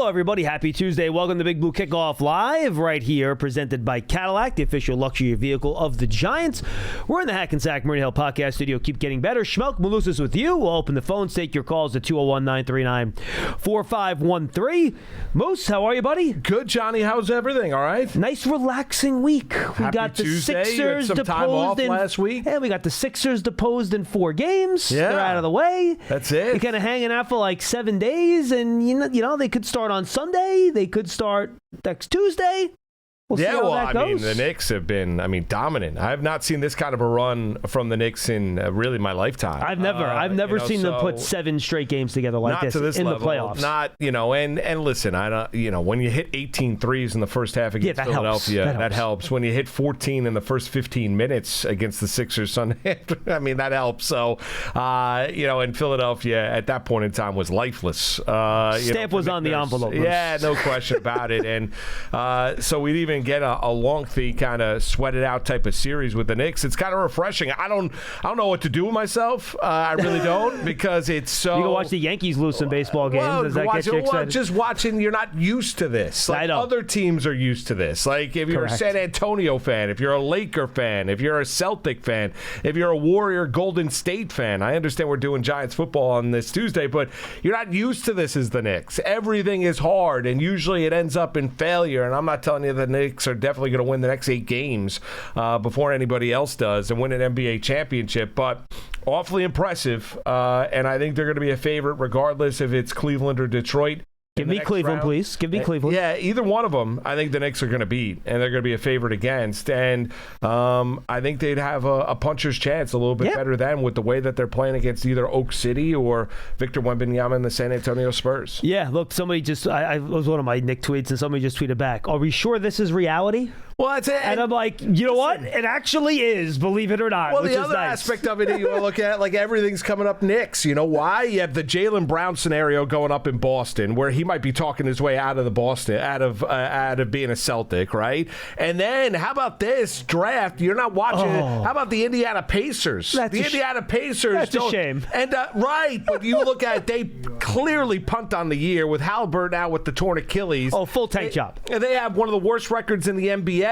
Hello, everybody. Happy Tuesday. Welcome to Big Blue Kickoff Live right here, presented by Cadillac, the official luxury vehicle of the Giants. We're in the Hackensack Marina Hill podcast studio. Keep getting better. Schmeelk and Malusis with you. We'll open the phones. Take your calls at 201-939-4513. Moose, how are you, buddy? Good, Johnny. How's everything? All right? Nice, relaxing week. We Happy got the Tuesday. Sixers You had some time off last week. Yeah, we got the Sixers deposed in 4 games. Yeah. They're out of the way. That's it. You're kind of hanging out for like 7 days, and you know they could start on Sunday. They could start next Tuesday. We'll see how that goes. I mean, the Knicks have been, dominant. I have not seen this kind of a run from the Knicks in really my lifetime. I've never seen them put 7 straight games together like this in level, the playoffs. Not, and listen, I don't, when you hit 18 threes in the first half against Philadelphia, that helps. When you hit 14 in the first 15 minutes against the Sixers Sunday after, that helps. So, and Philadelphia at that point in time was lifeless. Stamp was on the envelope. Yeah, no question about it. And so we'd even get a lengthy kind of sweat it out type of series with the Knicks. It's kind of refreshing. I don't know what to do with myself. I really don't, because it's so. You can watch the Yankees lose some baseball games. Does that get you excited? Just watching, you're not used to this. Like, other teams are used to this. Like if you're a San Antonio fan, if you're a Laker fan, if you're a Celtic fan, if you're a Warrior Golden State fan. I understand we're doing Giants football on this Tuesday, but you're not used to this as the Knicks. Everything is hard, and usually it ends up in failure. And I'm not telling you the Knicks are definitely going to win the next 8 games before anybody else does and win an NBA championship, but awfully impressive, and I think they're going to be a favorite regardless if it's Cleveland or Detroit. Give me Cleveland, please. Give me Cleveland. Yeah, either one of them, I think the Knicks are going to beat, and they're going to be a favorite against. And I think they'd have a puncher's chance a little bit better than with the way that they're playing against either Oak City or Victor Wembanyama and the San Antonio Spurs. Yeah, look, somebody just, I was one of my Nick tweets, and somebody just tweeted back, are we sure this is reality? Well, that's it. And I'm like, you know what? It actually is, believe it or not. Well, which the is other nice. aspect of it, you look at, like, everything's coming up Knicks. You know why? You have the Jaylen Brown scenario going up in Boston, where he might be talking his way out of the Boston, out of being a Celtic, right? And then, how about this draft? You're not watching it. How about the Indiana Pacers? Indiana Pacers. That's a shame. And right, but you look at it, they clearly punt on the year with Halliburton out with the torn Achilles. Oh, full tank job. They have one of the worst records in the NBA.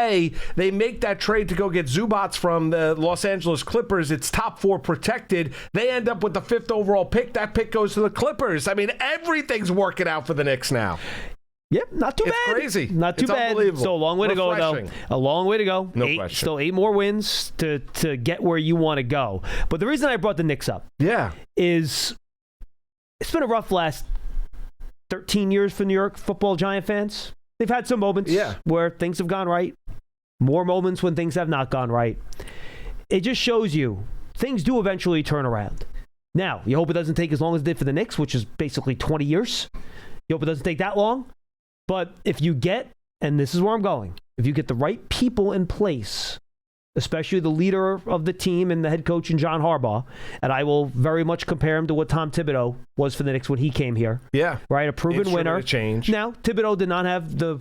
They make that trade to go get Zubats from the Los Angeles Clippers. It's top 4 protected. They end up with the 5th overall pick. That pick goes to the Clippers. I mean, everything's working out for the Knicks now. Yep, not too bad. It's crazy. Not too bad. Unbelievable. So a long way to go, though. A long way to go. No question. Still 8 more wins to get where you want to go. But the reason I brought the Knicks up is it's been a rough last 13 years for New York football Giant fans. They've had some moments where things have gone right. More moments when things have not gone right. It just shows you things do eventually turn around. Now, you hope it doesn't take as long as it did for the Knicks, which is basically 20 years. You hope it doesn't take that long. But if you get, and this is where I'm going, if you get the right people in place, especially the leader of the team and the head coach in John Harbaugh, and I will very much compare him to what Tom Thibodeau was for the Knicks when he came here. Yeah. Right? A proven winner. Change. Now, Thibodeau did not have the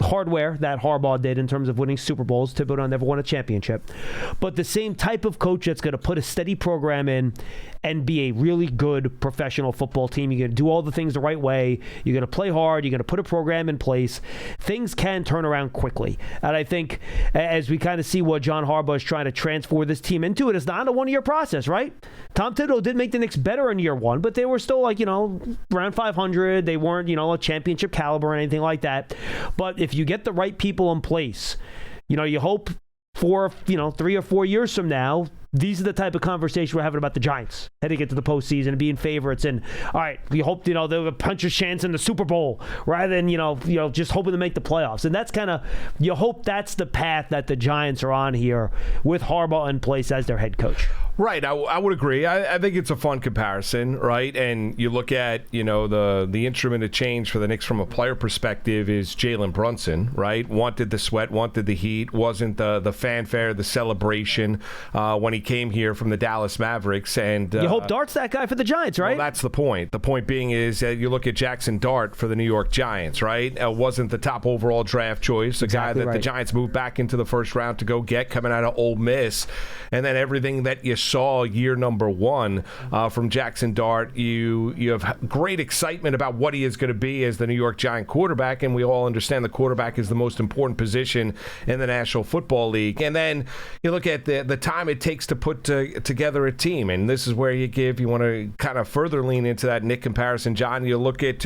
hardware that Harbaugh did in terms of winning Super Bowls. Thibodeau never won a championship. But the same type of coach that's going to put a steady program in and be a really good professional football team. You're going to do all the things the right way. You're going to play hard. You're going to put a program in place. Things can turn around quickly. And I think as we kind of see what John Harbaugh is trying to transfer this team into, it's not a one-year process, right? Tom Thibodeau did make the Knicks better in year 1, but they were still around 500. They weren't, a championship caliber or anything like that. But if you get the right people in place, you hope for, 3 or 4 years from now, these are the type of conversation we're having about the Giants heading into the postseason and being favorites. And all right, we hope they'll have a puncher's chance in the Super Bowl rather than just hoping to make the playoffs. And that's kind of, you hope that's the path that the Giants are on here with Harbaugh in place as their head coach. Right, I would agree. I think it's a fun comparison, right? And you look at, the instrument of change for the Knicks from a player perspective is Jalen Brunson, right? Wanted the sweat, wanted the heat, wasn't the fanfare, the celebration when he came here from the Dallas Mavericks. And you hope Dart's that guy for the Giants, right? Well, that's the point. The point being is you look at Jackson Dart for the New York Giants, right? Wasn't the top overall draft choice, a guy that the Giants moved back into the first round to go get coming out of Ole Miss. And then everything that you just saw year number 1 from Jackson Dart. You have great excitement about what he is going to be as the New York Giant quarterback, and we all understand the quarterback is the most important position in the National Football League. And then you look at the time it takes to put together a team, and this is where you want to kind of further lean into that Nick comparison, John. You look at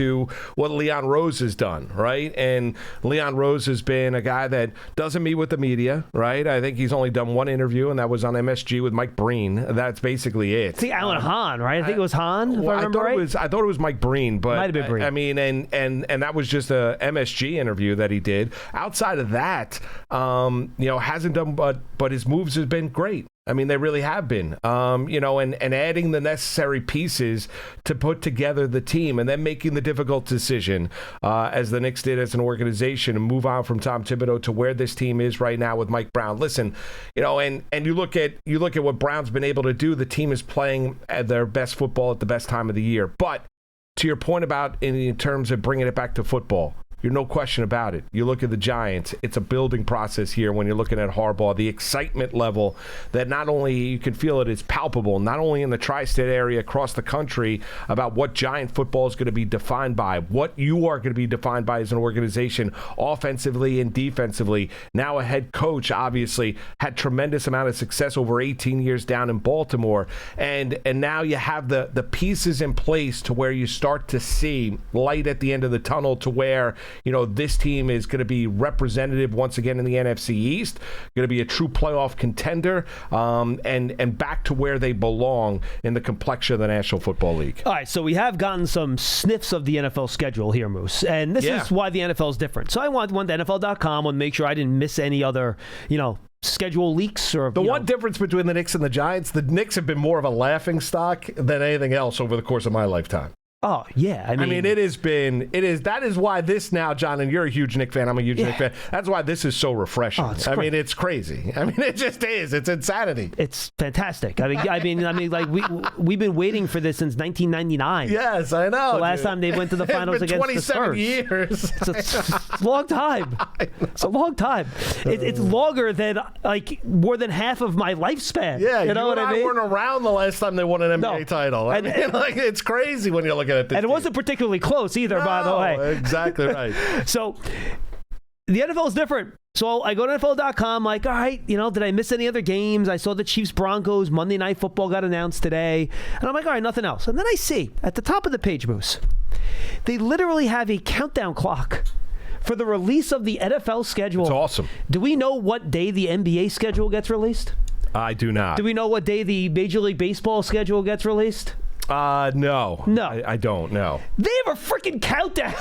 what Leon Rose has done, right? And Leon Rose has been a guy that doesn't meet with the media, right? I think he's only done one interview, and that was on MSG with Mike Breen. That's basically it. I think Alan Hahn, right? I think it was Hahn, if I remember right. I thought it was Mike Breen, but might have been Breen. I mean, and that was just a MSG interview that he did. Outside of that, hasn't done, but his moves have been great. I mean, they really have been, and adding the necessary pieces to put together the team and then making the difficult decision, as the Knicks did as an organization, and move on from Tom Thibodeau to where this team is right now with Mike Brown. Listen, and you look at what Brown's been able to do. The team is playing at their best football at the best time of the year. But to your point about in terms of bringing it back to football, you're no question about it. You look at the Giants, it's a building process here when you're looking at Harbaugh. The excitement level that not only you can feel it's palpable, not only in the Tri-State area, across the country, about what Giant football is going to be defined by, what you are going to be defined by as an organization, offensively and defensively. Now a head coach, obviously, had tremendous amount of success over 18 years down in Baltimore. And now you have the pieces in place to where you start to see light at the end of the tunnel, to where this team is going to be representative once again in the NFC East, going to be a true playoff contender, and back to where they belong in the complexion of the National Football League. All right, so we have gotten some sniffs of the NFL schedule here, Moose, and this is why the NFL is different. So I went to NFL.com and make sure I didn't miss any other, schedule leaks or the one difference between the Knicks and the Giants. The Knicks have been more of a laughing stock than anything else over the course of my lifetime. Oh, yeah. I mean, that is why this now, John, and you're a huge Knicks fan, I'm a huge Knicks fan. That's why this is so refreshing. I mean, it's crazy. I mean, it just is. It's insanity. It's fantastic. I mean, like we've been waiting for this since 1999. Yes, I know. The last time they went to the finals against the Spurs. 27 years. It's a long time. It's a long time. It's longer than more than half of my lifespan. Yeah, you know what I mean? weren't around the last time they won an NBA title. I mean, it's crazy when you look at it. And it wasn't particularly close either, by the way. Exactly right. So the NFL is different. So I go to NFL.com, all right, did I miss any other games? I saw the Chiefs-Broncos Monday Night Football got announced today. And I'm all right, nothing else. And then I see at the top of the page, Moose, they literally have a countdown clock for the release of the NFL schedule. It's awesome. Do we know what day the NBA schedule gets released? I do not. Do we know what day the Major League Baseball schedule gets released? No. I don't know. They have a freaking countdown.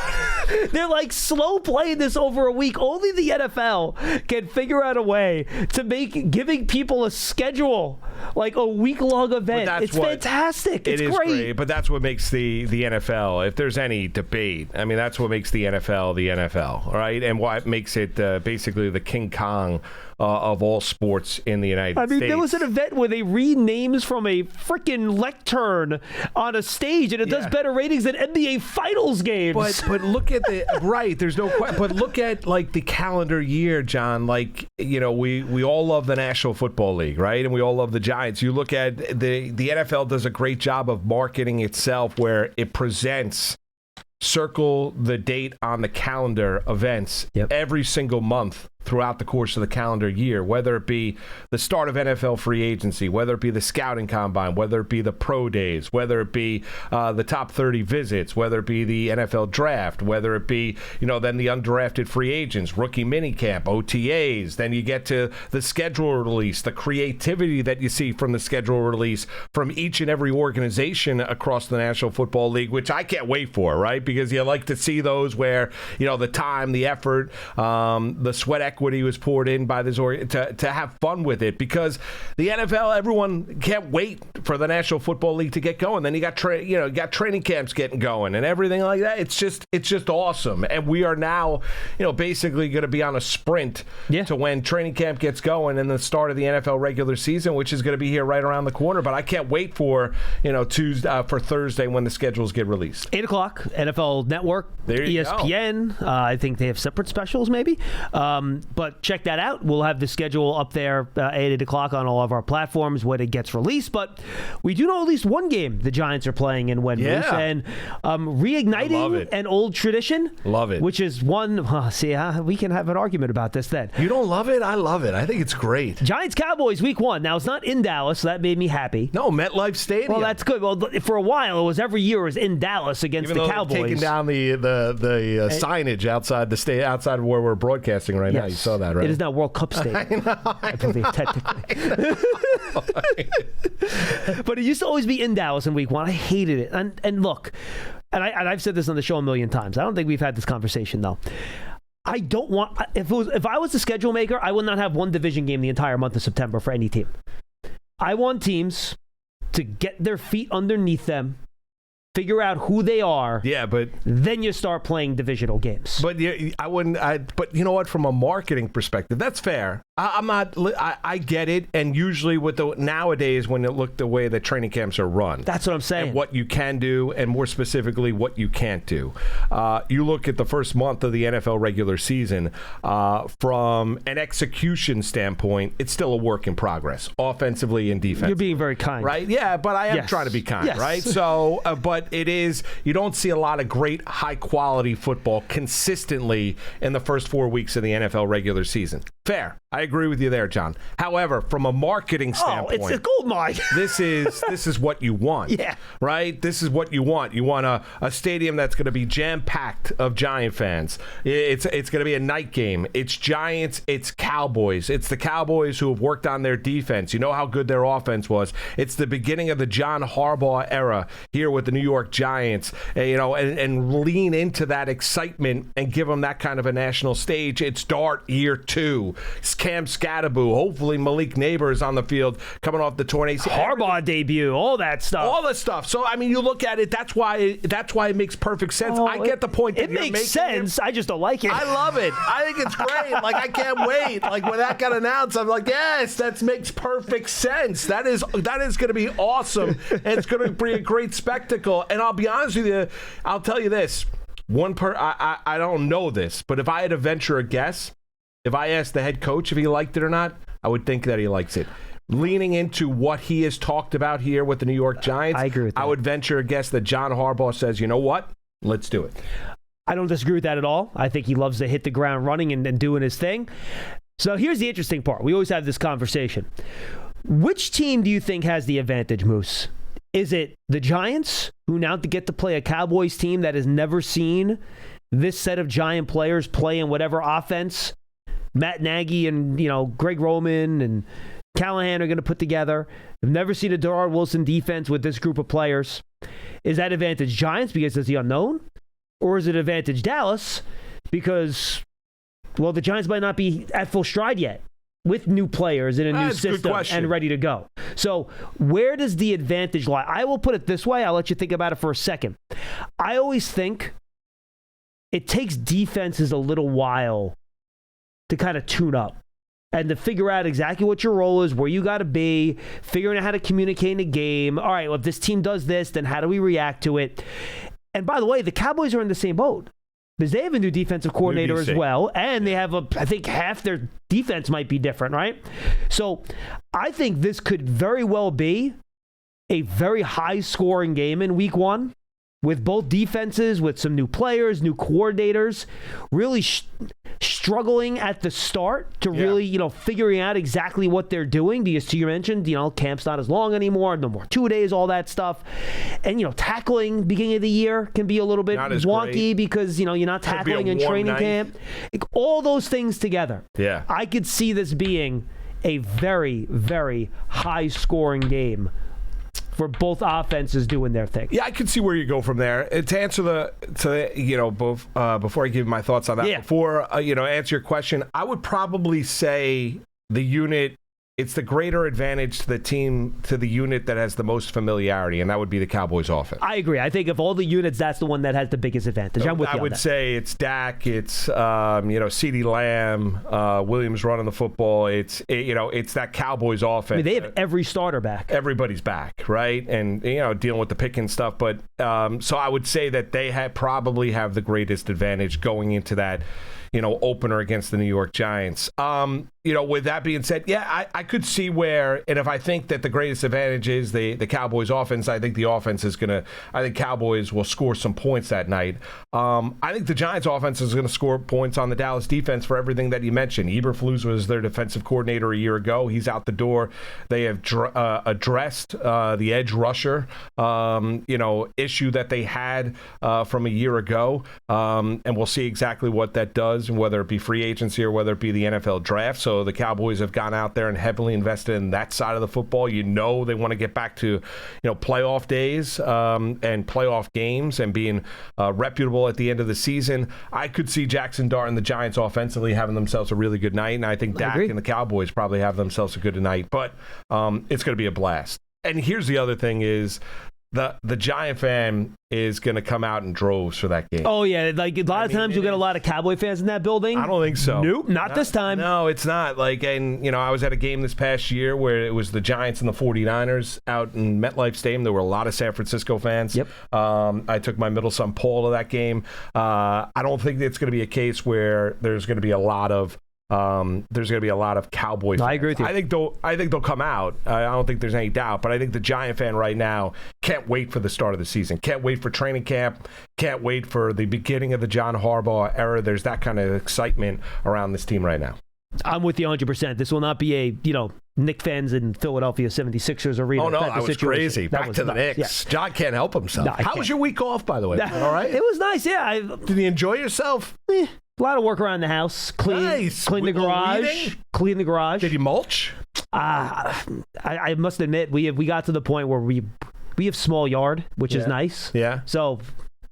They're slow playing this over a week. Only the NFL can figure out a way to make giving people a schedule, a week-long event. It's fantastic. It's great. But that's what makes the NFL, if there's any debate, I mean, that's what makes the NFL, right? And what makes it basically the King Kong of all sports in the United States. There was an event where they read names from a freaking lectern on a stage, and it does better ratings than NBA Finals games. But look at there's no question. But look at the calendar year, John. We all love the National Football League, right? And we all love the Giants. You look at the NFL does a great job of marketing itself, where it presents circle the date on the calendar events every single month throughout the course of the calendar year, whether it be the start of NFL free agency, whether it be the scouting combine, whether it be the pro days, whether it be the top 30 visits, whether it be the NFL draft, whether it be, then the undrafted free agents, rookie minicamp, OTAs, then you get to the schedule release, the creativity that you see from the schedule release from each and every organization across the National Football League, which I can't wait for, right? Because you like to see those where, the time, the effort, the sweat equity was poured in by this to have fun with it, because the NFL, everyone can't wait for the National Football League to get going. Then you got training camps getting going and everything like that. It's just awesome, and we are now basically going to be on a sprint to when training camp gets going and the start of the NFL regular season, which is going to be here right around the corner. But I can't wait for Tuesday for Thursday when the schedules get released. 8:00 NFL Network, there you ESPN. I think they have separate specials, maybe. But check that out. We'll have the schedule up there at 8 o'clock on all of our platforms when it gets released. But we do know at least one game the Giants are playing in when Moose, and reigniting an old tradition. Love it. Which is one. We can have an argument about this then. You don't love it? I love it. I think it's great. Giants-Cowboys week 1. Now, it's not in Dallas, so that made me happy. No, MetLife Stadium. Well, that's good. Well, for a while, it was every year it was in Dallas against the Cowboys. Taking down the signage outside the outside of where we're broadcasting right now. You saw that, right? It is now World Cup Stadium. I believe, technically. But it used to always be in Dallas in week 1. I hated it. And look, I've said this on the show a million times. I don't think we've had this conversation, though. I don't want if I was the schedule maker, I would not have one division game the entire month of September for any team. I want teams to get their feet underneath them, figure out who they are. Yeah, but then you start playing divisional games. But I wouldn't. But you know what? From a marketing perspective, that's fair. I'm not. I get it. And usually, with nowadays, when it look the way that training camps are run, that's what I'm saying. And what you can do, and more specifically, what you can't do. You look at the first month of the NFL regular season. From an execution standpoint, it's still a work in progress, offensively and defensively. You're being very kind, right? Yeah, but I am trying to be kind, right? So, but it is. You don't see a lot of great, high quality football consistently in the first 4 weeks of the NFL regular season. Fair. I agree with you there, John. However, from a marketing standpoint, it's a gold mine. this is what you want. Yeah. Right? This is what you want. You want a stadium that's going to be jam-packed of Giant fans. It's going to be a night game. It's Giants, it's Cowboys. It's the Cowboys who have worked on their defense. You know how good their offense was. It's the beginning of the John Harbaugh era here with the New York Giants. And lean into that excitement and give them that kind of a national stage. It's Dart year 2. Cam Scatteraboo, hopefully Malik Neighbors on the field coming off the torn ACL. Harbaugh debut, all that stuff. All the stuff. So, I mean, you look at it, that's why it makes perfect sense. I get the point that you're making. It makes sense. I just don't like it. I love it. I think it's great. Like, I can't wait. Like, when that got announced, I'm like, yes, that makes perfect sense. That is going to be awesome. And it's going to be a great spectacle. And I'll be honest with you, I'll tell you this. I don't know this, but if I had to venture a guess, if I asked the head coach if he liked it or not, I would think that he likes it. Leaning into what he has talked about here with the New York Giants, I agree with that. I would venture a guess that John Harbaugh says, you know what? Let's do it. I don't disagree with that at all. I think he loves to hit the ground running and doing his thing. So here's the interesting part. We always have this conversation. Which team do you think has the advantage, Moose? Is it the Giants, who now get to play a Cowboys team that has never seen this set of Giant players play in whatever offense Matt Nagy and, Greg Roman and Callahan are going to put together? I've never seen a Darrell Wilson defense with this group of players. Is that advantage Giants because it's the unknown? Or is it advantage Dallas because, the Giants might not be at full stride yet with new players in a new system and ready to go? So where does the advantage lie? I will put it this way. I'll let you think about it for a second. I always think it takes defenses a little while to kind of tune up and to figure out exactly what your role is, where you got to be, figuring out how to communicate in the game. All right, well, if this team does this, then how do we react to it? And by the way, the Cowboys are in the same boat because they have a new defensive coordinator as well, and they have I think half their defense might be different, right? So I think this could very well be a very high-scoring game in Week 1. With both defenses, with some new players, new coordinators, really struggling at the start to really, figuring out exactly what they're doing. Because you mentioned, camp's not as long anymore, no more 2 days, all that stuff. And, tackling beginning of the year can be a little bit wonky because, you're not tackling in training camp. All those things together. Yeah. I could see this being a very, very high-scoring game for both offenses doing their thing. Yeah, I can see where you go from there. To answer before I give my thoughts on that, before answer your question, I would probably say the unit it's the greater advantage to the team, to the unit that has the most familiarity, and that would be the Cowboys offense. I agree. I think of all the units, that's the one that has the biggest advantage. I'm with you on that. I would say it's Dak, it's CeeDee Lamb, Williams running the football. It's that Cowboys offense. I mean, they have every starter back. Everybody's back, right? And dealing with the Pickens stuff, but so I would say that they probably have the greatest advantage going into that opener against the New York Giants. With that being said, I could see where, and if I think that the greatest advantage is the Cowboys offense, I think the offense is I think Cowboys will score some points that night. I think the Giants offense is going to score points on the Dallas defense for everything that you mentioned. Eberflus was their defensive coordinator a year ago. He's out the door. They have addressed the edge rusher, issue that they had from a year ago. And we'll see exactly what that does, and whether it be free agency or whether it be the NFL draft. So the Cowboys have gone out there and heavily invested in that side of the football. They want to get back to playoff days and playoff games and being reputable at the end of the season. I could see Jackson Dart and the Giants offensively having themselves a really good night, and I think Dak and the Cowboys probably have themselves a good night. But it's going to be a blast. And here's the other thing is, the Giant fan is going to come out in droves for that game. Oh, yeah. Like, a lot of times you'll get a lot of Cowboy fans in that building. I don't think so. Nope, not this time. No, it's not. I was at a game this past year where it was the Giants and the 49ers out in MetLife Stadium. There were a lot of San Francisco fans. Yep. I took my middle son, Paul, to that game. I don't think it's going to be a case where there's going to be a lot of Cowboy fans. I agree with you. I think they'll come out. I don't think there's any doubt. But I think the Giant fan right now can't wait for the start of the season. Can't wait for training camp. Can't wait for the beginning of the John Harbaugh era. There's that kind of excitement around this team right now. I'm with you 100%. This will not be a, Knicks fans in Philadelphia 76ers arena. Oh, no, that was crazy. Back to the Knicks. Yeah. John can't help himself. No, How was your week off, by the way? All right? It was nice, yeah. Did you enjoy yourself? A lot of work around the house. Clean the garage. Clean the garage. Did you mulch? I must admit, we got to the point where we have small yard, which is nice. Yeah. So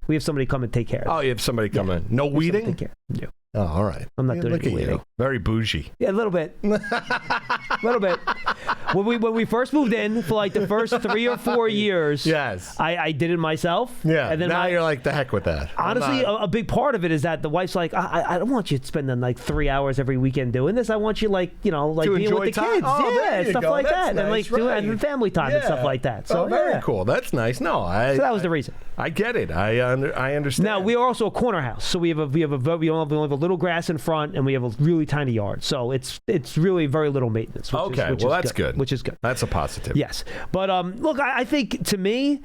we have somebody come and take care of it. Oh, you have somebody come in. No weeding? Take care. Yeah. Oh, all right. I'm not doing weeding. Very bougie. Yeah, a little bit. When we first moved in, for like the first 3 or 4 years, yes, I did it myself. Yeah. And then now you're like, the heck with that. Honestly, a big part of it is that the wife's like, I don't want you spending like 3 hours every weekend doing this. I want you like being with the time? kids, and stuff like that, nice, and and family time and stuff like that. So very cool. That's nice. No, so that was the reason. I get it. I understand. Now we are also a corner house, so we only have a little grass in front, and we have a really tiny yard. So it's really very little maintenance. Which that's good. Which is good. That's a positive. Yes, but look, I think to me,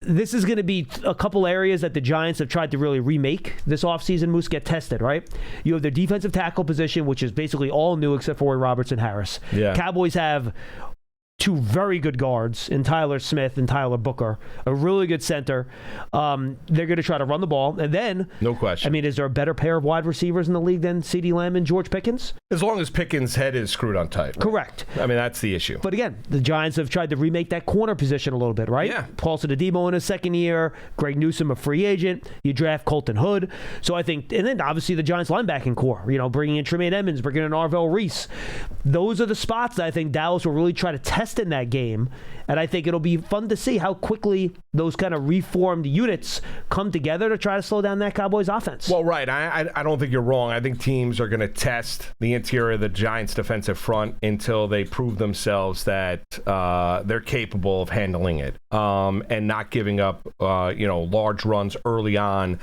this is going to be a couple areas that the Giants have tried to really remake this offseason. Moose, get tested, right? You have their defensive tackle position, which is basically all new except for Robertson Harris. Yeah. Cowboys have two very good guards in Tyler Smith and Tyler Booker, a really good center. They're going to try to run the ball. And then, no question. I mean, is there a better pair of wide receivers in the league than CeeDee Lamb and George Pickens? As long as Pickens' head is screwed on tight. Right? Correct. I mean, that's the issue. But again, the Giants have tried to remake that corner position a little bit, right? Yeah. Paulson Adebo in his second year, Greg Newsome a free agent, you draft Colton Hood. So I think, and then obviously the Giants linebacking core, bringing in Tremaine Edmonds, bringing in Arvell Reese. Those are the spots that I think Dallas will really try to test in that game. And I think it'll be fun to see how quickly those kind of reformed units come together to try to slow down that Cowboys offense. Well, right. I don't think you're wrong. I think teams are going to test the interior of the Giants' defensive front until they prove themselves that they're capable of handling it and not giving up, large runs early on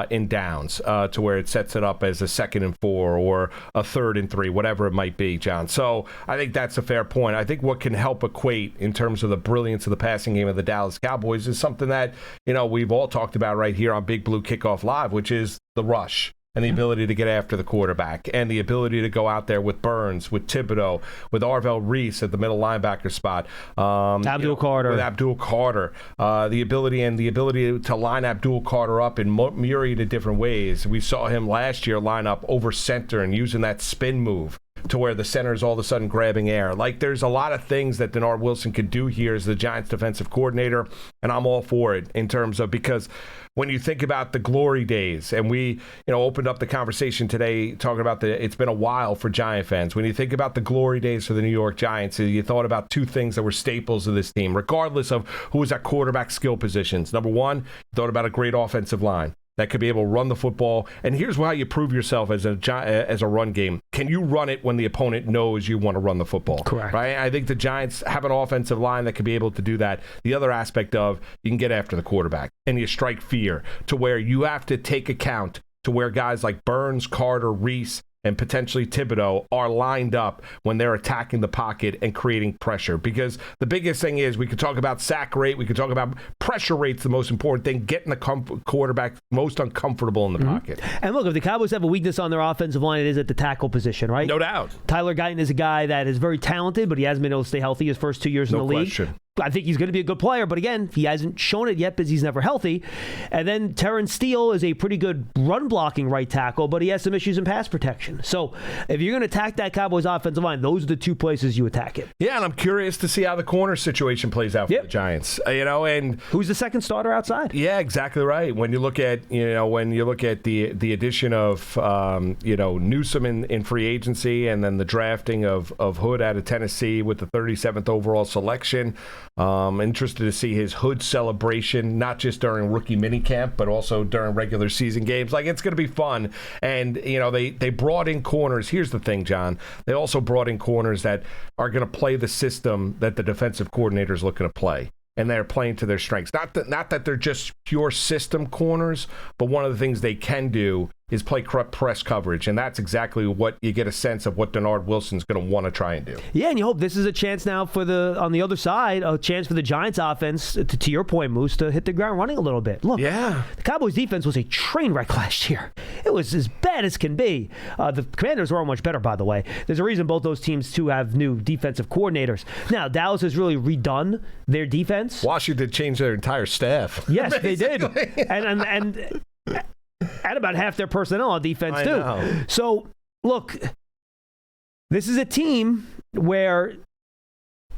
in downs to where it sets it up as a 2nd and 4 or a 3rd and 3, whatever it might be, John. So I think that's a fair point. I think what can help equate in terms of the brilliance of the passing game of the Dallas Cowboys is something that, we've all talked about right here on Big Blue Kickoff Live, which is the rush and the ability to get after the quarterback and the ability to go out there with Burns, with Thibodeau, with Arvell Reese at the middle linebacker spot. Abdul Carter. With Abdul Carter. The ability to line Abdul Carter up in myriad of different ways. We saw him last year line up over center and using that spin move to where the center is all of a sudden grabbing air. Like, there's a lot of things that Denard Wilson could do here as the Giants defensive coordinator, and I'm all for it in terms of, because when you think about the glory days, and we opened up the conversation today talking about it's been a while for Giant fans. When you think about the glory days for the New York Giants, you thought about two things that were staples of this team, regardless of who was at quarterback skill positions. Number one, you thought about a great offensive line that could be able to run the football. And here's how you prove yourself as a run game. Can you run it when the opponent knows you want to run the football? Correct. Right? I think the Giants have an offensive line that can be able to do that. The other aspect of, you can get after the quarterback and you strike fear to where you have to take account to where guys like Burns, Carter, Reese, and potentially Thibodeau are lined up when they're attacking the pocket and creating pressure. Because the biggest thing is, we could talk about sack rate, we could talk about pressure rate's the most important thing, getting the quarterback most uncomfortable in the pocket. And look, if the Cowboys have a weakness on their offensive line, it is at the tackle position, right? No doubt. Tyler Guyton is a guy that is very talented, but he hasn't been able to stay healthy his first 2 years in the league. Question. I think he's going to be a good player, but again, he hasn't shown it yet because he's never healthy. And then Terrence Steele is a pretty good run-blocking right tackle, but he has some issues in pass protection. So if you're going to attack that Cowboys offensive line, those are the two places you attack it. Yeah, and I'm curious to see how the corner situation plays out for the Giants. And who's the second starter outside? Yeah, exactly right. When you look at the addition of Newsome in free agency, and then the drafting of Hood out of Tennessee with the 37th overall selection. Interested to see his Hood celebration, not just during rookie minicamp, but also during regular season games. Like, it's going to be fun. And, they brought in corners. Here's the thing, John. They also brought in corners that are going to play the system that the defensive coordinator is looking to play. And they're playing to their strengths. Not that they're just pure system corners, but one of the things they can do is play press coverage, and that's exactly what you get a sense of what Denard Wilson's going to want to try and do. Yeah, and you hope this is a chance now for on the other side, a chance for the Giants offense, to your point, Moose, to hit the ground running a little bit. Look, the Cowboys defense was a train wreck last year. It was as bad as can be. The Commanders were much better, by the way. There's a reason both those teams, too, have new defensive coordinators. Now, Dallas has really redone their defense. Washington changed their entire staff. Yes, they did. And about half their personnel on defense, too. Know. So, look, this is a team where,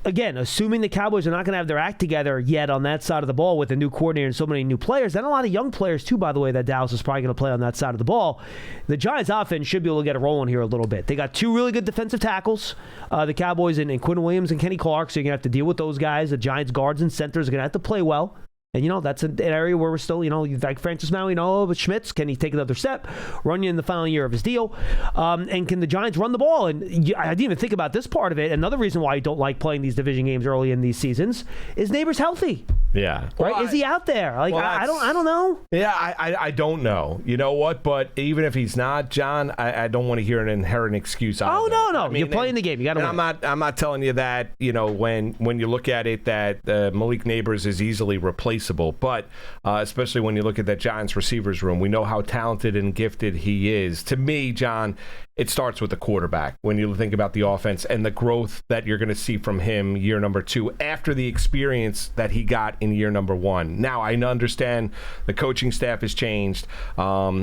again, assuming the Cowboys are not going to have their act together yet on that side of the ball with a new coordinator and so many new players, and a lot of young players, too, by the way, that Dallas is probably going to play on that side of the ball, the Giants' offense should be able to get it rolling here a little bit. They got two really good defensive tackles, the Cowboys and Quinn Williams and Kenny Clark, so you're going to have to deal with those guys. The Giants' guards and centers are going to have to play well. And, that's an area where we're still, like Francis Maui, but Schmitz, can he take another step, run you in the final year of his deal? And can the Giants run the ball? And I didn't even think about this part of it. Another reason why I don't like playing these division games early in these seasons is Neighbors healthy. Yeah. Right? Well, is he out there? Like, I don't know. Yeah, I don't know. You know what? But even if he's not, John, I don't want to hear an inherent excuse either. Oh, no. I mean, you're playing the game. You got to win. I'm not telling you that, when you look at it, that Malik Neighbors is easily replaceable. But especially when you look at that Giants receivers room, we know how talented and gifted he is. To me, John, it starts with the quarterback when you think about the offense and the growth that you're going to see from him year number 2 after the experience that he got in year number 1. Now, I understand the coaching staff has changed.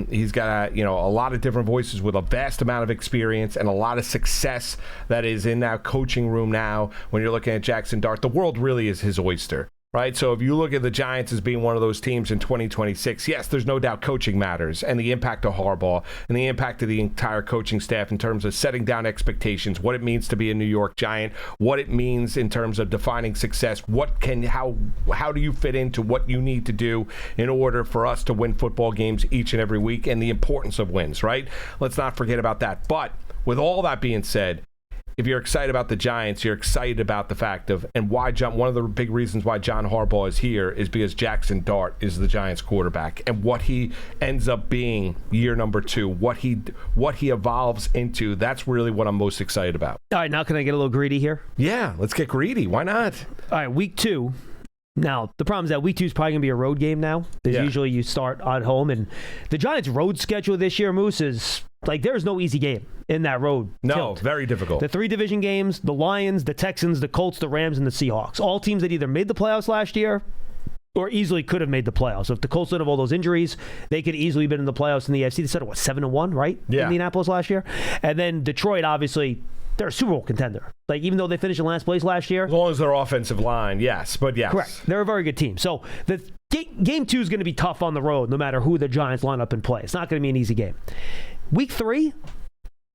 He's got a lot of different voices with a vast amount of experience and a lot of success that is in that coaching room now. When you're looking at Jackson Dart, the world really is his oyster. Right, so if you look at the Giants as being one of those teams in 2026, yes, there's no doubt coaching matters, and the impact of Harbaugh and the impact of the entire coaching staff in terms of setting down expectations, what it means to be a New York Giant, what it means in terms of defining success, how do you fit into what you need to do in order for us to win football games each and every week, and the importance of wins, right? Let's not forget about that. But with all that being said, if you're excited about the Giants, you're excited about the fact of, and why one of the big reasons why John Harbaugh is here is because Jackson Dart is the Giants quarterback, and what he ends up being year number 2, what he evolves into, that's really what I'm most excited about. All right, now can I get a little greedy here? Yeah, let's get greedy. Why not? All right, week 2. Now, the problem is that week 2 is probably going to be a road game now. Usually you start at home, and the Giants' road schedule this year, Moose, is like there's no easy game in that road. No, very difficult. The 3 division games, the Lions, the Texans, the Colts, the Rams, and the Seahawks. All teams that either made the playoffs last year or easily could have made the playoffs. So if the Colts didn't have all those injuries, they could easily have been in the playoffs in the AFC. They started, 7-1, right? Yeah. Indianapolis last year. And then Detroit, obviously, they're a Super Bowl contender. Like, even though they finished in last place last year. As long as their offensive line, yes. But yes. Correct. They're a very good team. So the game 2 is going to be tough on the road, no matter who the Giants line up and play. It's not going to be an easy game. Week 3,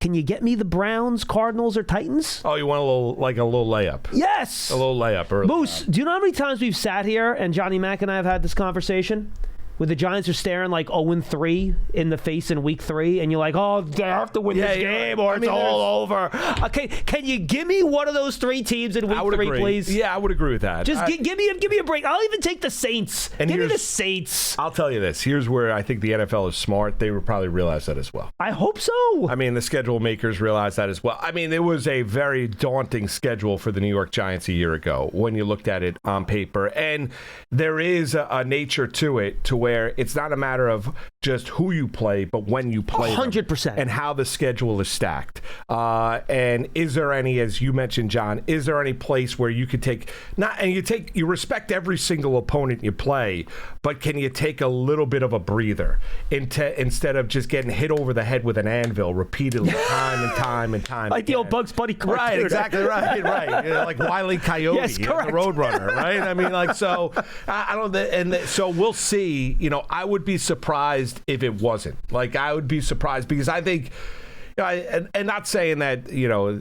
can you get me the Browns, Cardinals, or Titans? Oh, you want a little layup? Yes. A little layup. Early. Moose, do you know how many times we've sat here and Johnny Mac and I have had this conversation? Where the Giants are staring like 0-3 in the face in week 3, and you're like, oh, they have to win this game or it's all over. Okay, can you give me one of those 3 teams in week 3, please? Yeah, I would agree with that. Just give me a break. I'll even take the Saints. Give me the Saints. I'll tell you this. Here's where I think the NFL is smart. They would probably realize that as well. I hope so. I mean, the schedule makers realize that as well. I mean, it was a very daunting schedule for the New York Giants a year ago when you looked at it on paper. And there is a nature to it to where it's not a matter of just who you play, but when you play 100%. them and how the schedule is stacked. And is there any, as you mentioned, John, is there any place where you could you respect every single opponent you play, but can you take a little bit of a breather instead of just getting hit over the head with an anvil repeatedly time and time and time like again. The old Bugs Bunny cartoon. Right, exactly right. You know, like Wile E. Coyote, yes, the Roadrunner, right? I mean, like, so I don't, so we'll see. You know, I would be surprised if it wasn't. Like, I would be surprised because I think, you know, and not saying that, you know,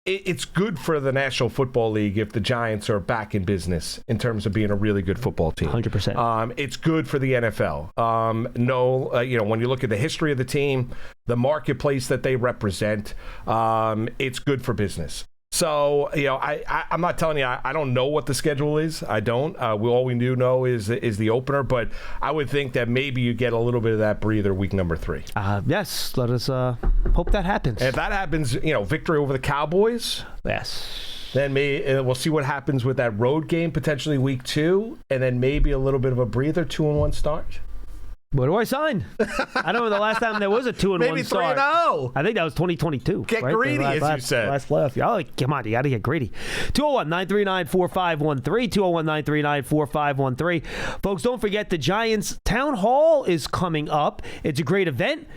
it's good for the National Football League if the Giants are back in business in terms of being a really good football team. 100%. It's good for the NFL. You know, when you look at the history of the team, the marketplace that they represent, it's good for business. So, you know, I'm not telling you I don't know what the schedule is. I don't. All we do know is the opener. But I would think that maybe you get a little bit of that breather week number 3. Yes, let us hope that happens. And if that happens, you know, victory over the Cowboys. Yes. Then we'll see what happens with that road game potentially week 2, and then maybe a little bit of a breather 2-1 start. What do I sign? I don't know the last time there was a 2-1 maybe start. Maybe 3-0. I think that was 2022. Get greedy, as you said. Last playoff. Oh, come on, you got to get greedy. 201-939-4513. 201-939-4513. Folks, don't forget the Giants Town Hall is coming up. It's a great event.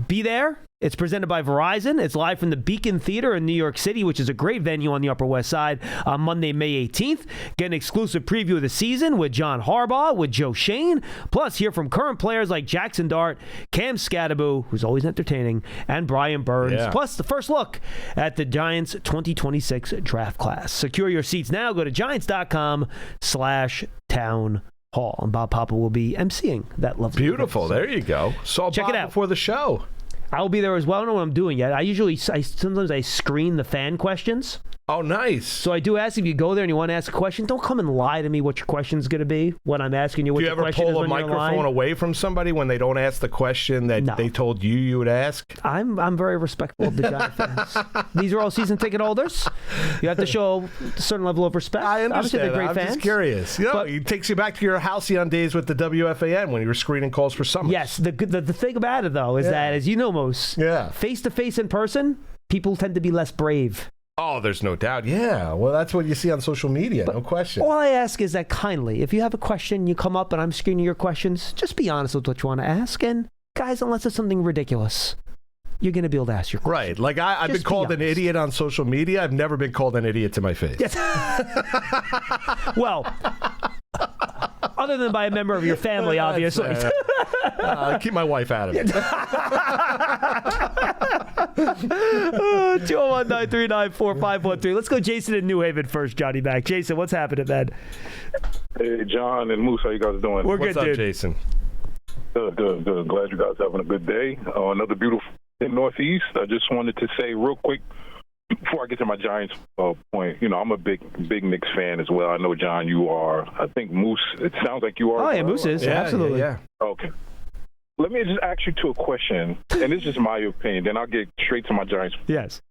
Be there. It's presented by Verizon. It's live from the Beacon Theater in New York City, which is a great venue on the Upper West Side, on Monday, May 18th. Get an exclusive preview of the season with John Harbaugh, with Joe Shane, plus hear from current players like Jackson Dart, Cam Scadaboo, who's always entertaining, and Brian Burns, plus the first look at the Giants 2026 draft class. Secure your seats now. Go to Giants.com/town hall. And Bob Papa will be emceeing that lovely Beautiful. There you go. Check it out before the show. I will be there as well. I don't know what I'm doing yet. Sometimes I screen the fan questions. Oh, nice. So I do ask if you go there and you want to ask a question, don't come and lie to me what your question's going to be when I'm asking you what your question is. Do you ever pull a microphone away from somebody when they don't ask the question that they told you would ask? I'm very respectful of the Giant fans. These are all season ticket holders. You have to show a certain level of respect. I understand. Obviously, they're great I'm fans. Just curious. You know, it takes you back to your halcyon days with the WFAN when you were screening calls for summers. Yes. The thing about it, though, is that, as you know, Moose, face-to-face in person, people tend to be less brave. Oh, there's no doubt. Yeah. Well, that's what you see on social media. No question. All I ask is that kindly, if you have a question, you come up and I'm screening your questions, just be honest with what you want to ask. And guys, unless it's something ridiculous, you're going to be able to ask your question. Right. Like I've been called an idiot on social media. I've never been called an idiot to my face. Yes. Well, other than by a member of your family, obviously. Keep my wife out of it. 201-939-4513. Let's go Jason in New Haven first, Johnny Mac. Jason, what's happening, man? Hey, John and Moose, how you guys doing? We're What's good, up, dude? Jason? Good. Glad you guys are having a good day. Another beautiful in Northeast. I just wanted to say real quick, before I get to my Giants point, you know, I'm a big Knicks fan as well. I know, John, you are. I think Moose, it sounds like you are. Oh, yeah, Moose is. Absolutely. Yeah. Okay. Let me just ask you a question, and this is just my opinion, then I'll get straight to my Giants. Yes.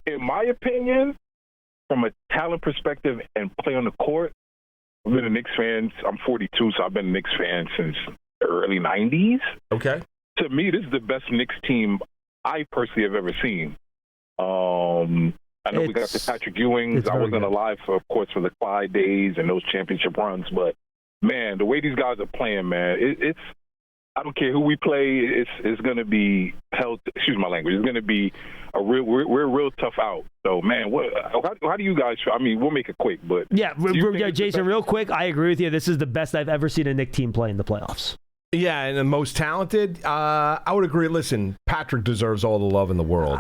In my opinion, from a talent perspective and play on the court, I've been a Knicks fan. I'm 42, so I've been a Knicks fan since the early 90s. Okay. To me, this is the best Knicks team I personally have ever seen. I know we got the Patrick Ewings. I wasn't alive, of course, for the Clyde days and those championship runs. But, man, the way these guys are playing, man, it's I don't care who we play. It's going to be held. Excuse my language. It's going to be we're real tough out. So, man, how do you guys feel? I mean, we'll make it quick, but Jason, real quick, I agree with you. This is the best I've ever seen a Knicks team play in the playoffs. Yeah, and the most talented. I would agree. Listen, Patrick deserves all the love in the world.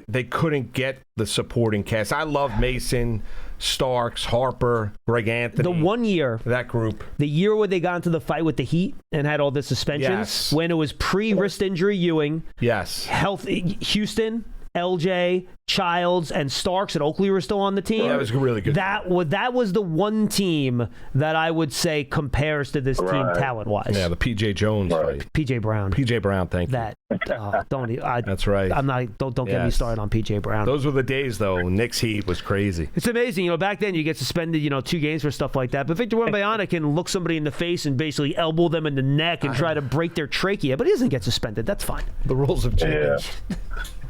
They couldn't get the supporting cast. I love Mason, Starks, Harper, Greg Anthony. The 1 year, that group, the year where they got into the fight with the Heat and had all the suspensions, when it was pre-wrist injury Ewing, Houston, LJ, Childs, and Starks and Oakley were still on the team. Yeah, that was really good. That was the one team that I would say compares to this team talent-wise. Yeah, the P.J. Jones fight. P.J. Brown, thank you. That's right. I'm not. Don't get me started on P.J. Brown. Those were the days, though. Knicks Heat was crazy. It's amazing. Back then you get suspended, 2 games for stuff like that. But Victor Wembanyama can look somebody in the face and basically elbow them in the neck and try to break their trachea, but he doesn't get suspended. That's fine. The rules have changed.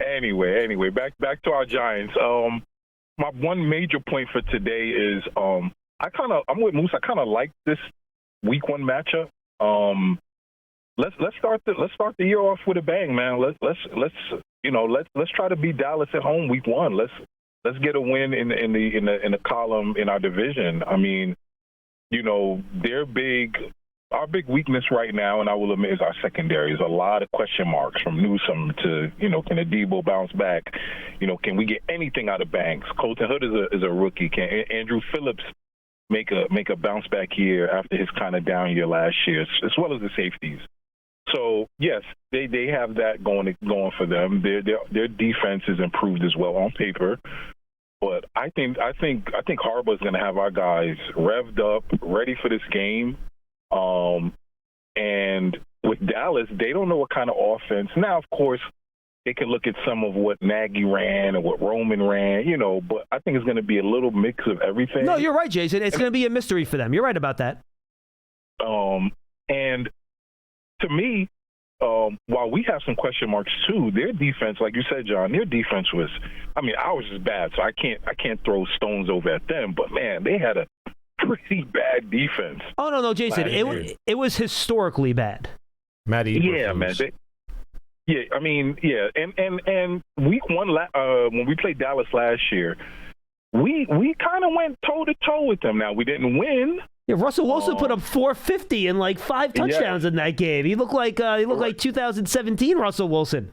Anyway, back to our Giants. My one major point for today is I'm with Moose. I kind of like this Week 1 matchup. Let's start the year off with a bang, man. Let's try to beat Dallas at home Week 1. Let's get a win in the column in our division. I mean, they're big. Our big weakness right now, and I will admit, is our secondary. There's a lot of question marks from Newsome to, can Adebo bounce back? Can we get anything out of Banks? Colton Hood is a rookie. Can Andrew Phillips make a bounce back year after his kind of down year last year, as well as the safeties? So yes, they have that going for them. Their defense is improved as well on paper. But I think Harbaugh's going to have our guys revved up, ready for this game. And with Dallas, they don't know what kind of offense. Now, of course, they can look at some of what Nagy ran and what Roman ran, but I think it's going to be a little mix of everything. No, you're right, Jason. It's going to be a mystery for them. You're right about that. And to me, while we have some question marks too, their defense, like you said, John, their defense was, ours is bad, so I can't throw stones over at them, but man, they had a pretty bad defense. Oh, no, Jason. It was historically bad. Matty. Yeah, man. And Week 1, when we played Dallas last year, we kind of went toe-to-toe with them. Now, we didn't win. Yeah, Russell Wilson put up 450 and 5 touchdowns in that game. He looked like 2017 Russell Wilson.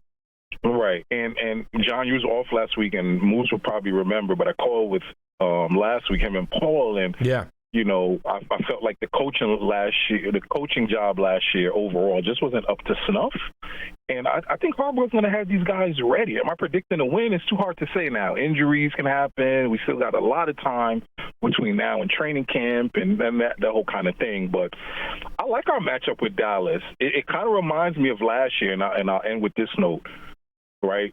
Right. And John, you was off last week, and Moose will probably remember, but I called with last week, him and Paul, and I felt like the coaching job last year overall just wasn't up to snuff. And I think Harbaugh's going to have these guys ready. Am I predicting a win? It's too hard to say now. Injuries can happen. We still got a lot of time between now and training camp and that whole kind of thing. But I like our matchup with Dallas. It kind of reminds me of last year, and I'll end with this note, right?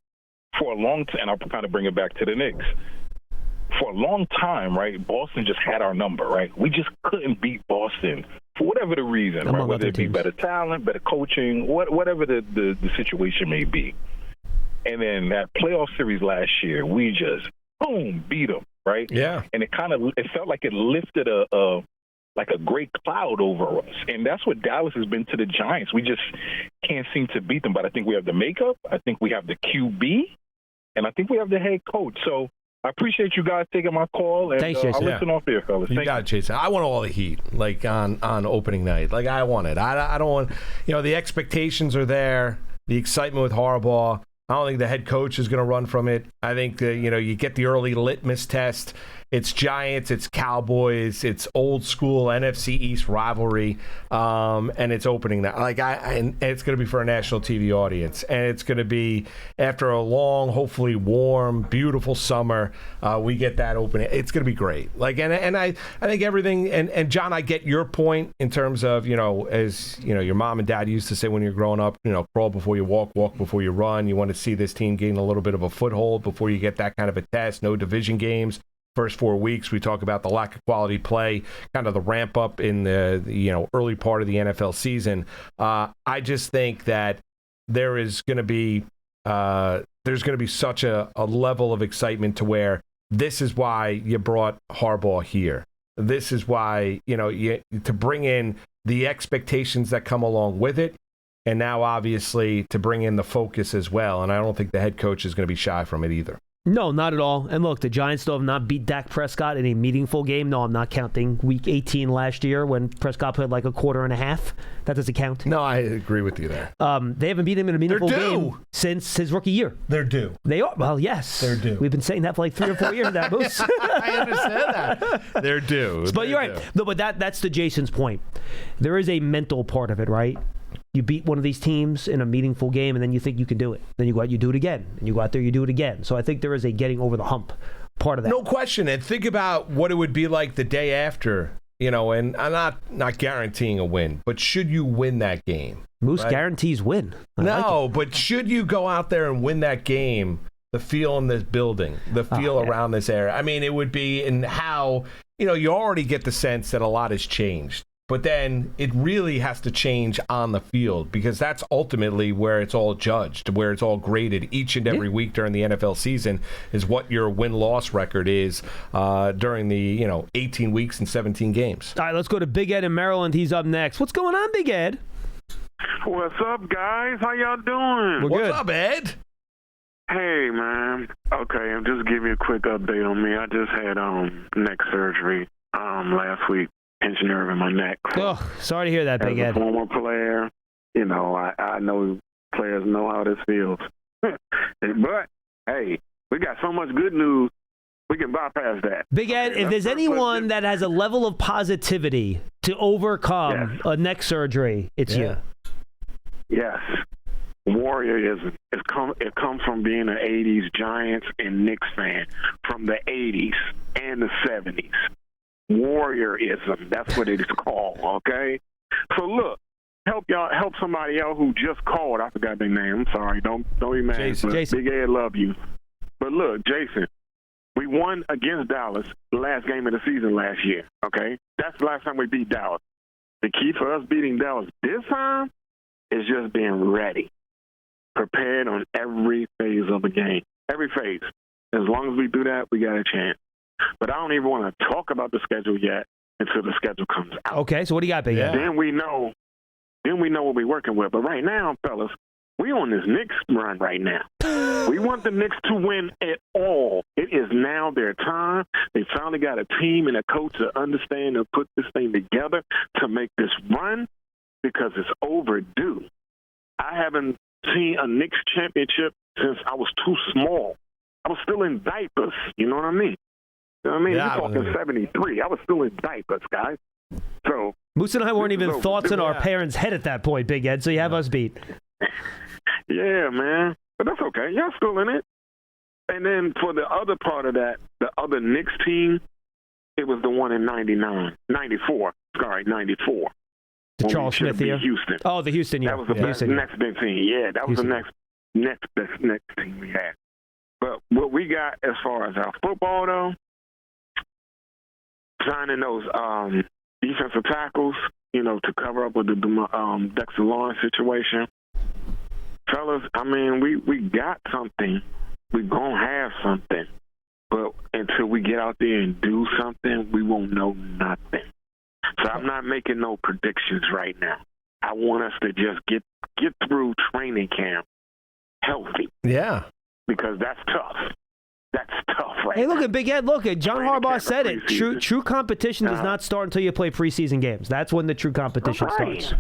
For a long time, and I'll kind of bring it back to the Knicks. For a long time, right, Boston just had our number, right? We just couldn't beat Boston for whatever the reason, right? Whether it be better talent, better coaching, whatever the situation may be. And then that playoff series last year, we just, boom, beat them, right? Yeah. And it felt like it lifted a great cloud over us. And that's what Dallas has been to the Giants. We just can't seem to beat them. But I think we have the makeup. I think we have the QB. And I think we have the head coach. So I appreciate you guys taking my call, and thanks, Jason. I'll listen off here, fellas. You got it, Jason. I want all the heat, on opening night. I want it. I don't want, the expectations are there, the excitement with Harbaugh. I don't think the head coach is going to run from it. I think that, you get the early litmus test. It's Giants, it's Cowboys, it's old school NFC East rivalry, and it's opening that. And it's going to be for a national TV audience, and it's going to be after a long, hopefully warm, beautiful summer. We get that opening. It's going to be great. And I think everything. And John, I get your point in terms of as your mom and dad used to say when you're growing up. Crawl before you walk before you run. You want to see this team gain a little bit of a foothold before you get that kind of a test. No division games. First 4 weeks, we talk about the lack of quality play, kind of the ramp up in the early part of the NFL season. I just think that there is going to be there's going to be such a level of excitement to where this is why you brought Harbaugh here. This is why, to bring in the expectations that come along with it. And now, obviously, to bring in the focus as well. And I don't think the head coach is going to be shy from it either. No, not at all. And look, the Giants still have not beat Dak Prescott in a meaningful game. No, I'm not counting Week 18 last year when Prescott played like a quarter and a half. That doesn't count. No, I agree with you there. They haven't beat him in a meaningful game since his rookie year. They're due. They are. Well, yes. They're due. We've been saying that for like 3 or 4 years now, Moose. I understand that. They're due. But you're right. No, but that's to Jason's point. There is a mental part of it, right? You beat one of these teams in a meaningful game, and then you think you can do it. Then you go out, you do it again. And you go out there, you do it again. So I think there is a getting over the hump part of that. No question. And think about what it would be like the day after, and I'm not guaranteeing a win, but should you win that game? Moose guarantees win. But should you go out there and win that game, the feel in this building, the feel around this area? I mean, it would be in how, you already get the sense that a lot has changed. But then it really has to change on the field because that's ultimately where it's all judged, where it's all graded each and every week during the NFL season is what your win-loss record is during the 18 weeks and 17 games. All right, let's go to Big Ed in Maryland. He's up next. What's going on, Big Ed? What's up, guys? How y'all doing? What's up, Ed? Hey, man. Okay, I'll just give you a quick update on me. I just had neck surgery last week. Pinched nerve in my neck. Oh, sorry to hear that, Big Ed. As a former player, I know players know how this feels. But, hey, we got so much good news, we can bypass that. Big Ed, if there's anyone that has a level of positivity to overcome a neck surgery, it's you. Yes. Warriorism. It comes from being an 80s Giants and Knicks fan from the 80s and the 70s. Warriorism. That's what it is called, okay? So, look, help somebody else who just called. I forgot their name. I'm sorry. Don't be mad. Jason. Big Ed love you. But, look, Jason, we won against Dallas the last game of the season last year, okay? That's the last time we beat Dallas. The key for us beating Dallas this time is just being ready, prepared on every phase of the game, every phase. As long as we do that, we got a chance. But I don't even want to talk about the schedule yet until the schedule comes out. Okay, so what do you got, Big Ed? Then we know what we're working with. But right now, fellas, we on this Knicks run right now. We want the Knicks to win at all. It is now their time. They finally got a team and a coach that understand and put this thing together to make this run because it's overdue. I haven't seen a Knicks championship since I was too small. I was still in diapers. You know what I mean? We're talking 73. I was still in diapers, guys. So Moose and I weren't even thoughts in our parents' head at that point, Big Ed, so you have us beat. Yeah, man. But that's okay. Y'all still in it. And then for the other part of that, the other Knicks team, it was the one in 94. The Charles Smith year? Houston. Oh, the Houston year. That was the next big team. Yeah, that was the next team we had. But what we got as far as our football, though, signing those defensive tackles, to cover up with the Dexter Lawrence situation. Fellas, I mean, we got something. We're going to have something. But until we get out there and do something, we won't know nothing. So I'm not making no predictions right now. I want us to just get through training camp healthy. Yeah. Because that's tough. That's tough, right? Hey, look at Big Ed. Look at John Harbaugh said it. True competition does not start until you play preseason games. That's when the true competition starts.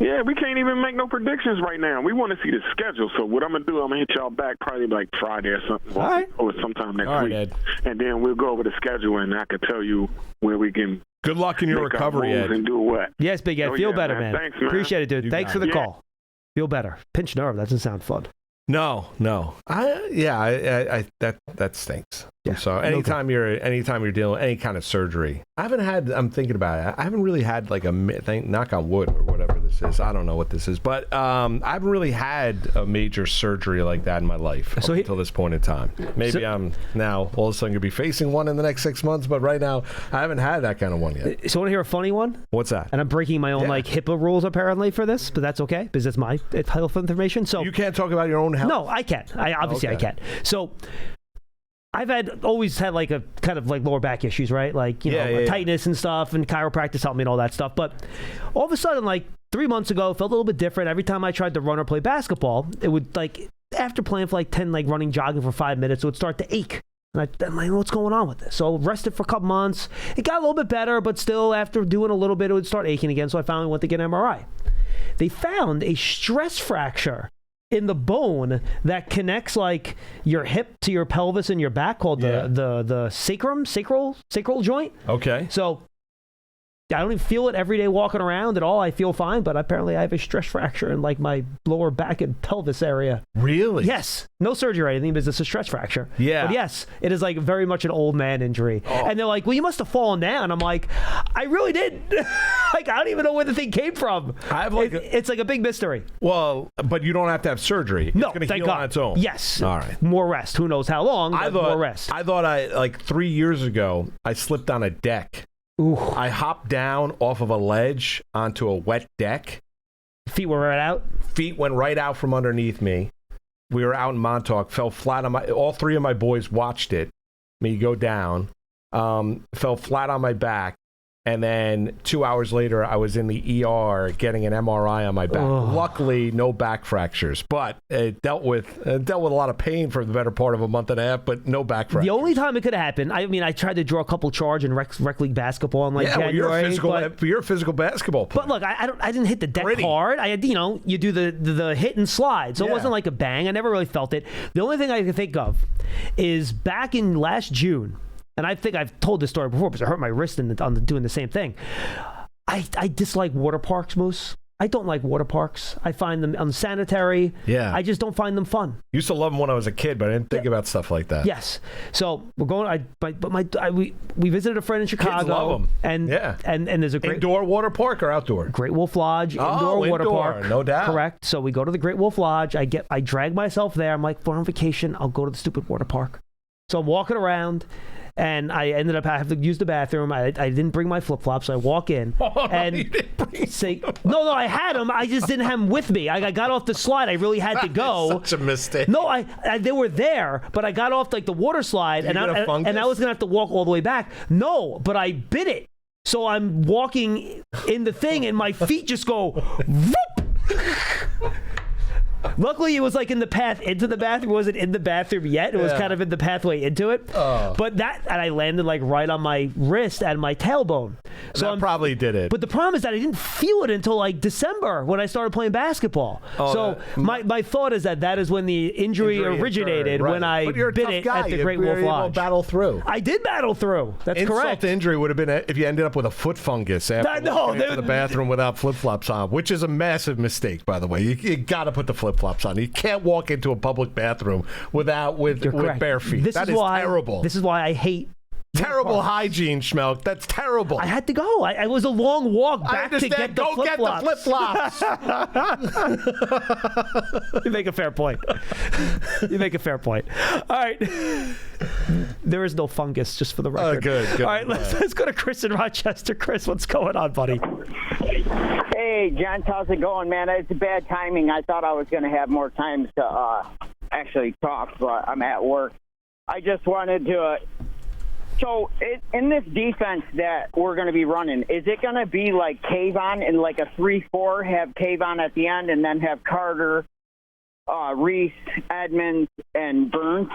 Yeah, we can't even make no predictions right now. We want to see the schedule. So what I'm gonna do, I'm gonna hit y'all back probably like Friday or something, or sometime next week, Ed. And then we'll go over the schedule, and I can tell you where we can. Good luck in your recovery, Ed. And do what? Yes, Big Ed. Feel better, man. Thanks, man. Appreciate it, dude. Thanks for the call. Feel better. Pinched nerve. That doesn't sound fun. No. That stinks. Yeah. So anytime you're dealing with any kind of surgery, I'm thinking about it. I haven't really had like knock on wood or whatever this this is. I don't know what this is. But I haven't really had a major surgery like that in my life until this point in time. Maybe I'm now all of a sudden going to be facing one in the next 6 months, but right now I haven't had that kind of one yet. So want to hear a funny one? What's that? And I'm breaking my own HIPAA rules apparently for this, but that's okay because it's my health information. So you can't talk about your own health? No, I can. I can. So I've always had like a kind of like lower back issues, right? Like, tightness and stuff, and chiropractic helped me and all that stuff. But all of a sudden, like 3 months ago, it felt a little bit different. Every time I tried to run or play basketball, it would like, after playing for like 10, like running, jogging for 5 minutes, it would start to ache. And I'm like, what's going on with this? So I rested for a couple months. It got a little bit better, but still after doing a little bit, it would start aching again. So I finally went to get an MRI. They found a stress fracture in the bone that connects like your hip to your pelvis and your back, called the sacral joint. Okay. So I don't even feel it every day walking around at all. I feel fine, but apparently I have a stress fracture in like my lower back and pelvis area. Really? Yes. No surgery or anything, but it's a stress fracture. Yeah. But yes, it is like very much an old man injury. Oh. And they're like, well, you must have fallen down. I'm like, I really did. Like, I don't even know where the thing came from. It's like a big mystery. Well, but you don't have to have surgery. No, it's going to heal God. on its own. Yes. All right. More rest. Who knows how long, but more rest. I thought like 3 years ago, I slipped on a deck. Ooh. I hopped down off of a ledge onto a wet deck. Feet were right out? Feet went right out from underneath me. We were out in Montauk, fell flat on all three of my boys watched me go down, fell flat on my back. And then 2 hours later, I was in the ER getting an MRI on my back. Oh. Luckily, no back fractures, but it dealt with a lot of pain for the better part of a month and a half, but no back fractures. The only time it could have happened, I mean, I tried to draw a couple charge in rec league basketball in January. You're a physical basketball player. But look, I didn't hit the deck hard. I had, you do the hit and slide, so it wasn't like a bang. I never really felt it. The only thing I can think of is back in last June. And I think I've told this story before because I hurt my wrist on doing the same thing. I dislike water parks, Moose. I don't like water parks. I find them unsanitary. Yeah. I just don't find them fun. Used to love them when I was a kid, but I didn't think about stuff like that. Yes. So we're going. We visited a friend in Chicago. Kids love them. And there's a great indoor water park or outdoor. Great Wolf Lodge, indoor water park. No doubt. Correct. So we go to the Great Wolf Lodge. I drag myself there. I'm like, we're on vacation. I'll go to the stupid water park. So I'm walking around. And I ended up having to use the bathroom. I didn't bring my flip-flops, so I walk in. And you didn't bring no, I had them. I just didn't have them with me. I got off the slide. I really had to go. Such a mistake. No, they were there, but I got off like the water slide, and I was going to have to walk all the way back. No, but I bit it. So I'm walking in the thing, and my feet just go, whoop! Luckily, it was like in the path into the bathroom. It wasn't in the bathroom yet. It was kind of in the pathway into it. Oh. But and I landed like right on my wrist and my tailbone. So that probably did it. But the problem is that I didn't feel it until like December when I started playing basketball. Oh, so my thought is that is when the injury originated, right. When I bit it at the Great Wolf Lodge. Battle through. I did battle through. That's correct. Insult to injury would have been if you ended up with a foot fungus after walking into the bathroom without flip-flops on, which is a massive mistake, by the way. You got to put the flip-flops on. You can't walk into a public bathroom with bare feet. That is terrible. This is why I hate terrible hygiene, Schmeelk. That's terrible. I had to go. I was a long walk back to get the flip-flops. Get the flip-flops. You make a fair point. All right. There is no fungus, just for the record. Oh, good. All right, let's go to Chris in Rochester. Chris, what's going on, buddy? Hey, John, how's it going, man? It's bad timing. I thought I was going to have more time to actually talk, but I'm at work. I just wanted to... So in this defense that we're going to be running, is it going to be like Kayvon in like a 3-4, have Kayvon at the end, and then have Carter, Reese, Edmonds, and Burns?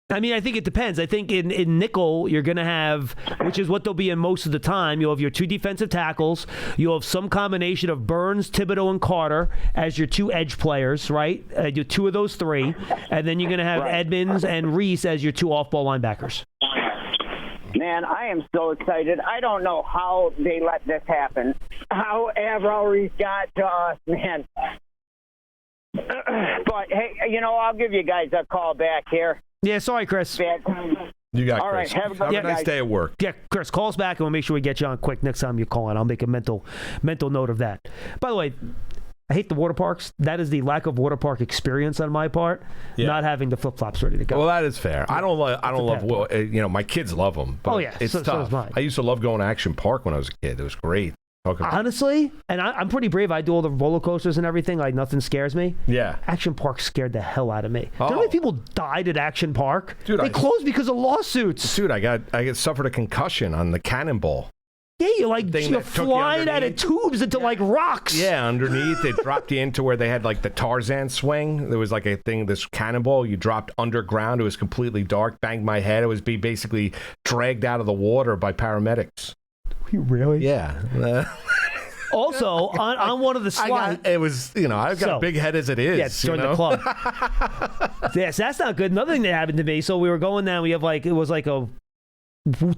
I mean, I think it depends. I think in nickel, you're going to have, which is what they'll be in most of the time, you'll have your two defensive tackles. You'll have some combination of Burns, Thibodeau, and Carter as your two edge players, right? Do two of those three. And then you're going to have Edmonds and Reese as your two off-ball linebackers. Man, I am so excited. I don't know how they let this happen. How Avery's got to us, man. But, hey, I'll give you guys a call back here. Yeah, sorry, Chris. Bad time. You got All Chris. right, have a nice day at work. Yeah, Chris, call us back and we'll make sure we get you on quick next time you call in. I'll make a mental note of that. By the way, I hate the water parks. That is the lack of water park experience on my part, not having the flip-flops ready to go. Well, that is fair. I don't love, my kids love them. But it's tough. So is mine. I used to love going to Action Park when I was a kid. It was great. Honestly, and I'm pretty brave. I do all the roller coasters and everything. Like, nothing scares me. Yeah. Action Park scared the hell out of me. Do you know how many people died at Action Park? Dude, they closed because of lawsuits. Dude, I suffered a concussion on the cannonball. Yeah, you're flying out of tubes into like rocks. Yeah, underneath it dropped you into where they had like the Tarzan swing. There was like a thing, this cannonball you dropped underground. It was completely dark. Banged my head. It was basically dragged out of the water by paramedics. Really? Yeah. Also, on one of the slides, I've got a big head as it is. Yeah, join the club. Yes, that's not good. Another thing that happened to me. So we were going down. We have it was like a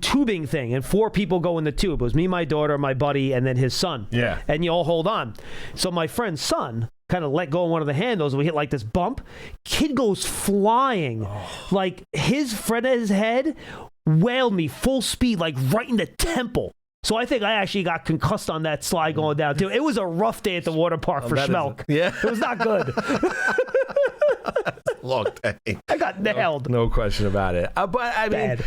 tubing thing, and 4 people go in the tube. It was me, my daughter, my buddy, and then his son. Yeah. And you all hold on. So my friend's son kind of let go of one of the handles, and we hit like this bump. Kid goes flying. Like his friend at his head wailed me full speed, like right in the temple. So I think I actually got concussed on that slide going down, too. It was a rough day at the water park for Schmeelk. Yeah. It was not good. Long day. I got nailed. No question about it. But I mean,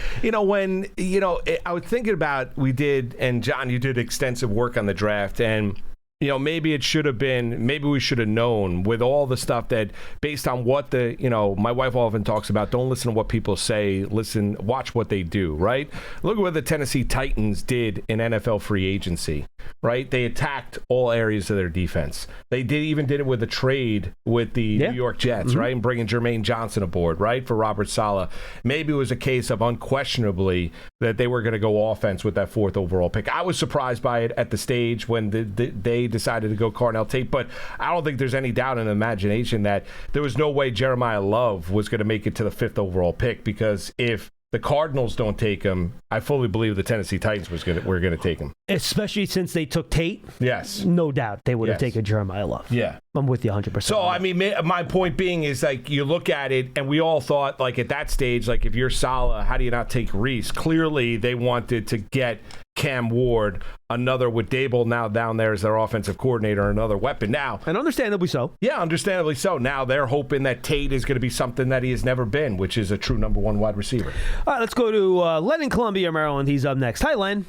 I was thinking about, we did, and John, you did extensive work on the draft, and maybe we should have known with all the stuff that, based on what my wife often talks about, don't listen to what people say, watch what they do, right? Look at what the Tennessee Titans did in NFL free agency, right? They attacked all areas of their defense. They even did it with a trade with the New York Jets, right? And bringing Jermaine Johnson aboard, right? For Robert Saleh. Maybe it was a case of unquestionably that they were going to go offense with that 4th overall pick. I was surprised by it at the stage when they decided to go Carnell Tate, but I don't think there's any doubt in the imagination that there was no way Jeremiah Love was going to make it to the 5th overall pick, because if the Cardinals don't take him, I fully believe the Tennessee Titans were going to take him. Especially since they took Tate. Yes. No doubt they would have taken Jeremiah Love. Yeah. I'm with you 100%. So, I mean, my point being is, like, you look at it, and we all thought, like, at that stage, like, if you're Saleh, how do you not take Reese? Clearly, they wanted to get Cam Ward, another with Dable now down there as their offensive coordinator, another weapon. Now, and understandably so. Yeah, understandably so. Now they're hoping that Tate is going to be something that he has never been, which is a true number 1 wide receiver. All right, let's go to Len in Columbia, Maryland. He's up next. Hi, Len.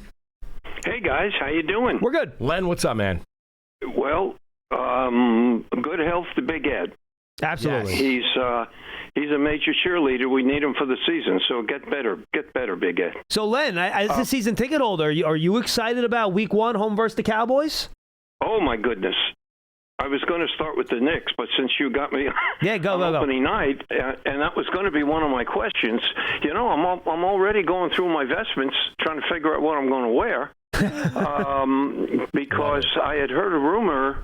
Hey, guys. How you doing? We're good. Len, what's up, man? Well, good health to Big Ed. Absolutely. He's a major cheerleader. We need him for the season, so get better, Big Ed. So, Len, as the season ticket holder, are you excited about Week 1 home versus the Cowboys? Oh, my goodness. I was going to start with the Knicks, but since you got me on opening night, and that was going to be one of my questions, I'm already going through my vestments trying to figure out what I'm going to wear because I had heard a rumor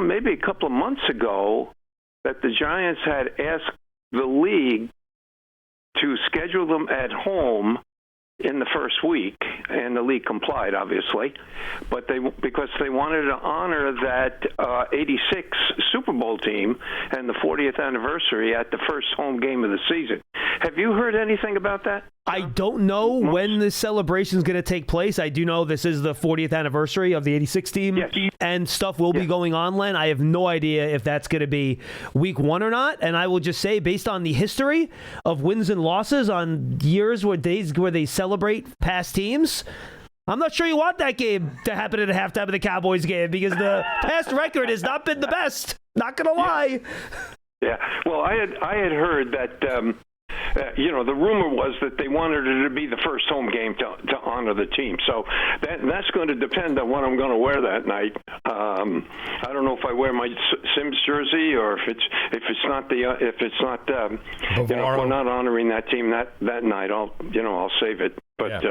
maybe a couple of months ago that the Giants had asked the league to schedule them at home in the first week, and the league complied, obviously, but because they wanted to honor that 86 Super Bowl team and the 40th anniversary at the first home game of the season. Have you heard anything about that? I don't know when the celebration is going to take place. I do know this is the 40th anniversary of the 86 team, and stuff will be going on, Len. I have no idea if that's going to be Week 1 or not, and I will just say, based on the history of wins and losses on years where they celebrate past teams, I'm not sure you want that game to happen at a halftime of the Cowboys game, because the past record has not been the best. Not going to lie. Yeah. Well, I had heard that the rumor was that they wanted it to be the first home game to honor the team. So that's going to depend on what I'm going to wear that night. I don't know if I wear my Sims jersey or if we're not honoring that team that night, I'll save it. But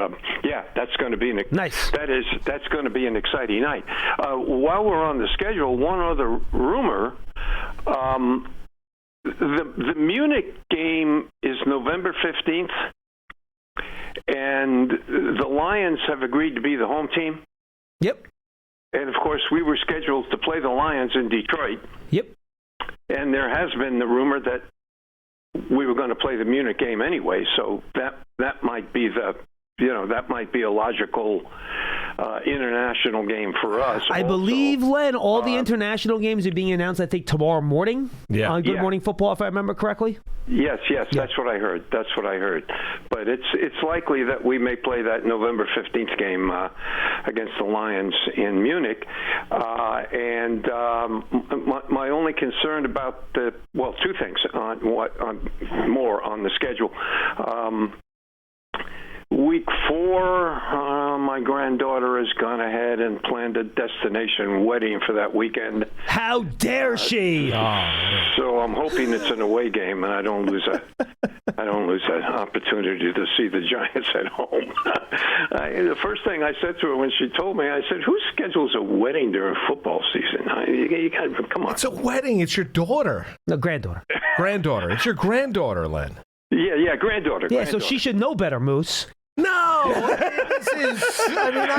that's going to be nice. That's going to be an exciting night. While we're on the schedule, one other rumor. The Munich game is November 15th, and the Lions have agreed to be the home team. Yep. And, of course, we were scheduled to play the Lions in Detroit. Yep. And there has been the rumor that we were going to play the Munich game anyway, so that might be a logical international game for us. I believe, Len, all the international games are being announced, I think, tomorrow morning on Good Morning Football, if I remember correctly. Yes, that's what I heard. But it's likely that we may play that November 15th game against the Lions in Munich. And my only concern about two things more on the schedule. Week 4, my granddaughter has gone ahead and planned a destination wedding for that weekend. How dare she? So I'm hoping it's an away game, and I don't lose that opportunity to see the Giants at home. The first thing I said to her when she told me, I said, "Who schedules a wedding during football season? You got come on." It's a wedding. It's your daughter. No, granddaughter. Granddaughter. It's your granddaughter, Len. Yeah, granddaughter. Yeah, so she should know better, Moose. No,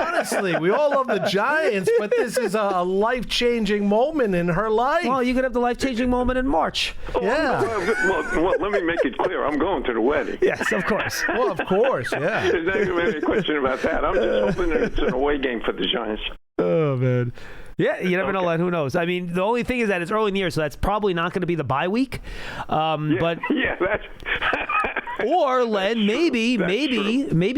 honestly, we all love the Giants, but this is a life-changing moment in her life. Well, you could have the life-changing moment in March. Yeah. Well, let me make it clear. I'm going to the wedding. Yes, of course. Well, of course, yeah. There's not going to be any question about that. I'm just hoping that it's an away game for the Giants. Oh, man. Yeah, you never know, Len. Who knows? I mean, the only thing is that it's early in the year, so that's probably not going to be the bye week. But that's... Or, Len, maybe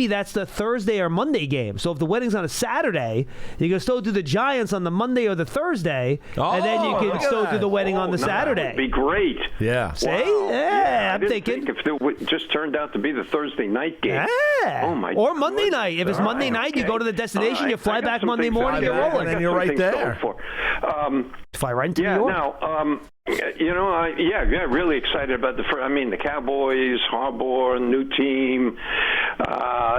that's the Thursday or Monday game. So if the wedding's on a Saturday, you can still do the Giants on the Monday or the Thursday, and then you can still do the wedding on the Saturday. That would be great. Yeah. See? Wow. Yeah, I'm thinking. If it just turned out to be the Thursday night game. Yeah. Oh, my Or Monday night. If it's Monday night, you go to the destination, you fly back Monday morning, you're rolling. And you're right there. Fly right into New York. Now, really excited about the Cowboys, Harbaugh, new team.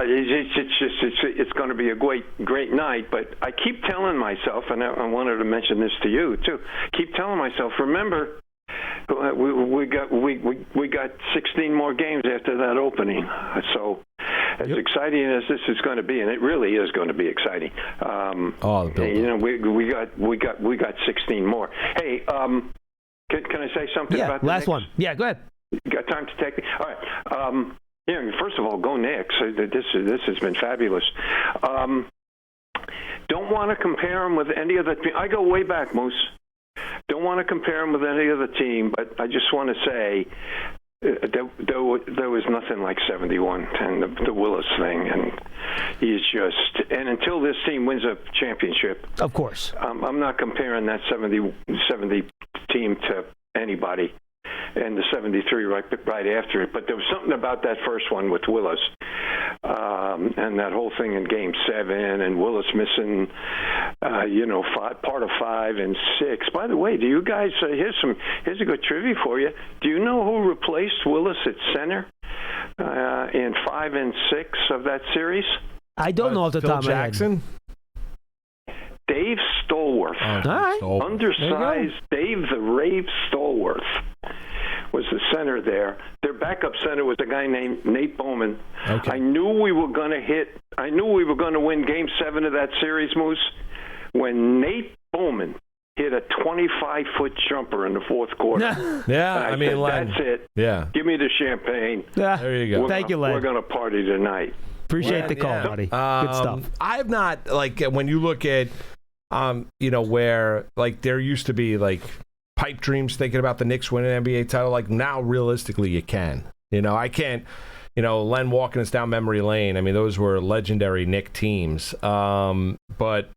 It's going to be a great night. But I keep telling myself, and I wanted to mention this to you too. Keep telling myself, remember, we got 16 more games after that opening. So as exciting as this is going to be, and it really is going to be exciting. We got 16 more. Hey, can I say something about the last Knicks? one? Yeah, go ahead. You got time to take me? All right. First of all, go Knicks. This has been fabulous. Don't want to compare them with any other team. I go way back, Moose. Don't want to compare them with any other team, but I just want to say there was nothing like 71 and the Willis thing, and he's just. And until this team wins a championship, of course, I'm not comparing that 70 team to anybody, and the 73 right after it. But there was something about that first one with Willis, and that whole thing in Game 7, and Willis missing, part of 5 and 6. By the way, do you guys? Here's a good trivia for you. Do you know who replaced Willis at center in 5 and 6 of that series? I don't know off the top of my head. Jackson. Dave Stallworth. Undersized Dave the Rave Stallworth was the center there. Their backup center was a guy named Nate Bowman. Okay. I knew we were going to win Game 7 of that series, Moose, when Nate Bowman hit a 25-foot jumper in the fourth quarter. Yeah, that's it. Yeah. Give me the champagn. Yeah. There you go. Thank you, Len. We're going to party tonight. Appreciate the call, buddy. Good stuff. I've not, when you look at, where, there used to be, pipe dreams thinking about the Knicks winning an NBA title. Now, realistically, you can. I can't, Len walking us down memory lane. Those were legendary Knick teams. But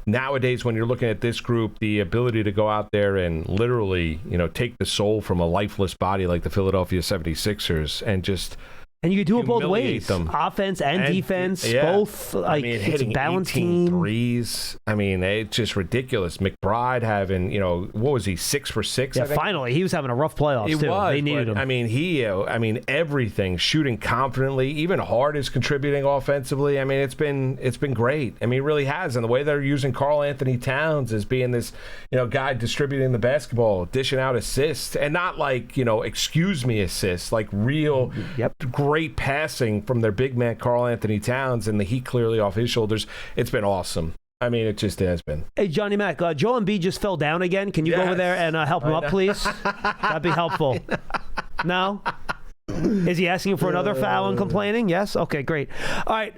nowadays, when you're looking at this group, the ability to go out there and literally, take the soul from a lifeless body like the Philadelphia 76ers and just... And you can do it both ways. Them. Offense and defense, both. Hitting balanced 18 team. threes. It's just ridiculous. McBride having, what was he, 6 for 6? Yeah, finally. He was having a rough playoffs, too. They needed him. Everything. Shooting confidently. Even Hart is contributing offensively. It's been great. It really has. And the way they're using Karl Anthony Towns as being this, guy distributing the basketball, dishing out assists. And not excuse me assists, real great passing from their big man, Karl Anthony Towns, and the heat clearly off his shoulders. It's been awesome. It just has been. Hey, Johnny Mac, Joel Embiid just fell down again. Can you go over there and help him up, please? That'd be helpful. No? Is he asking for another foul and complaining? Yes? Okay, great. All right.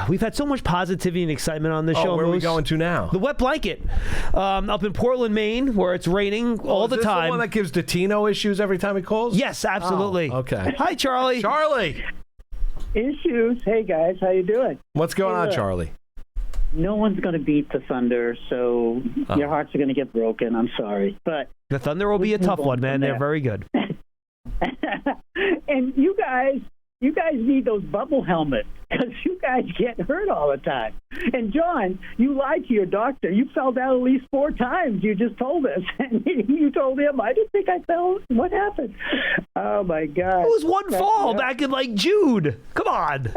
We've had so much positivity and excitement on this show. Where are we going to now? The wet blanket. Up in Portland, Maine, where it's raining all the time. Is this the one that gives Dottino issues every time he calls? Yes, absolutely. Oh, okay. Hi, Charlie. Charlie. Issues. Hey, guys. How you doing? What's going on, Charlie? No one's going to beat the Thunder, so your hearts are going to get broken. I'm sorry. But the Thunder will be a tough one, man. They're very good. And you guys need those bubble helmets because you guys get hurt all the time. And John, you lied to your doctor. You fell down at least 4 times. You just told us, and you told him, "I didn't think I fell. What happened?" Oh my God! It was one fall back in like June. Come on.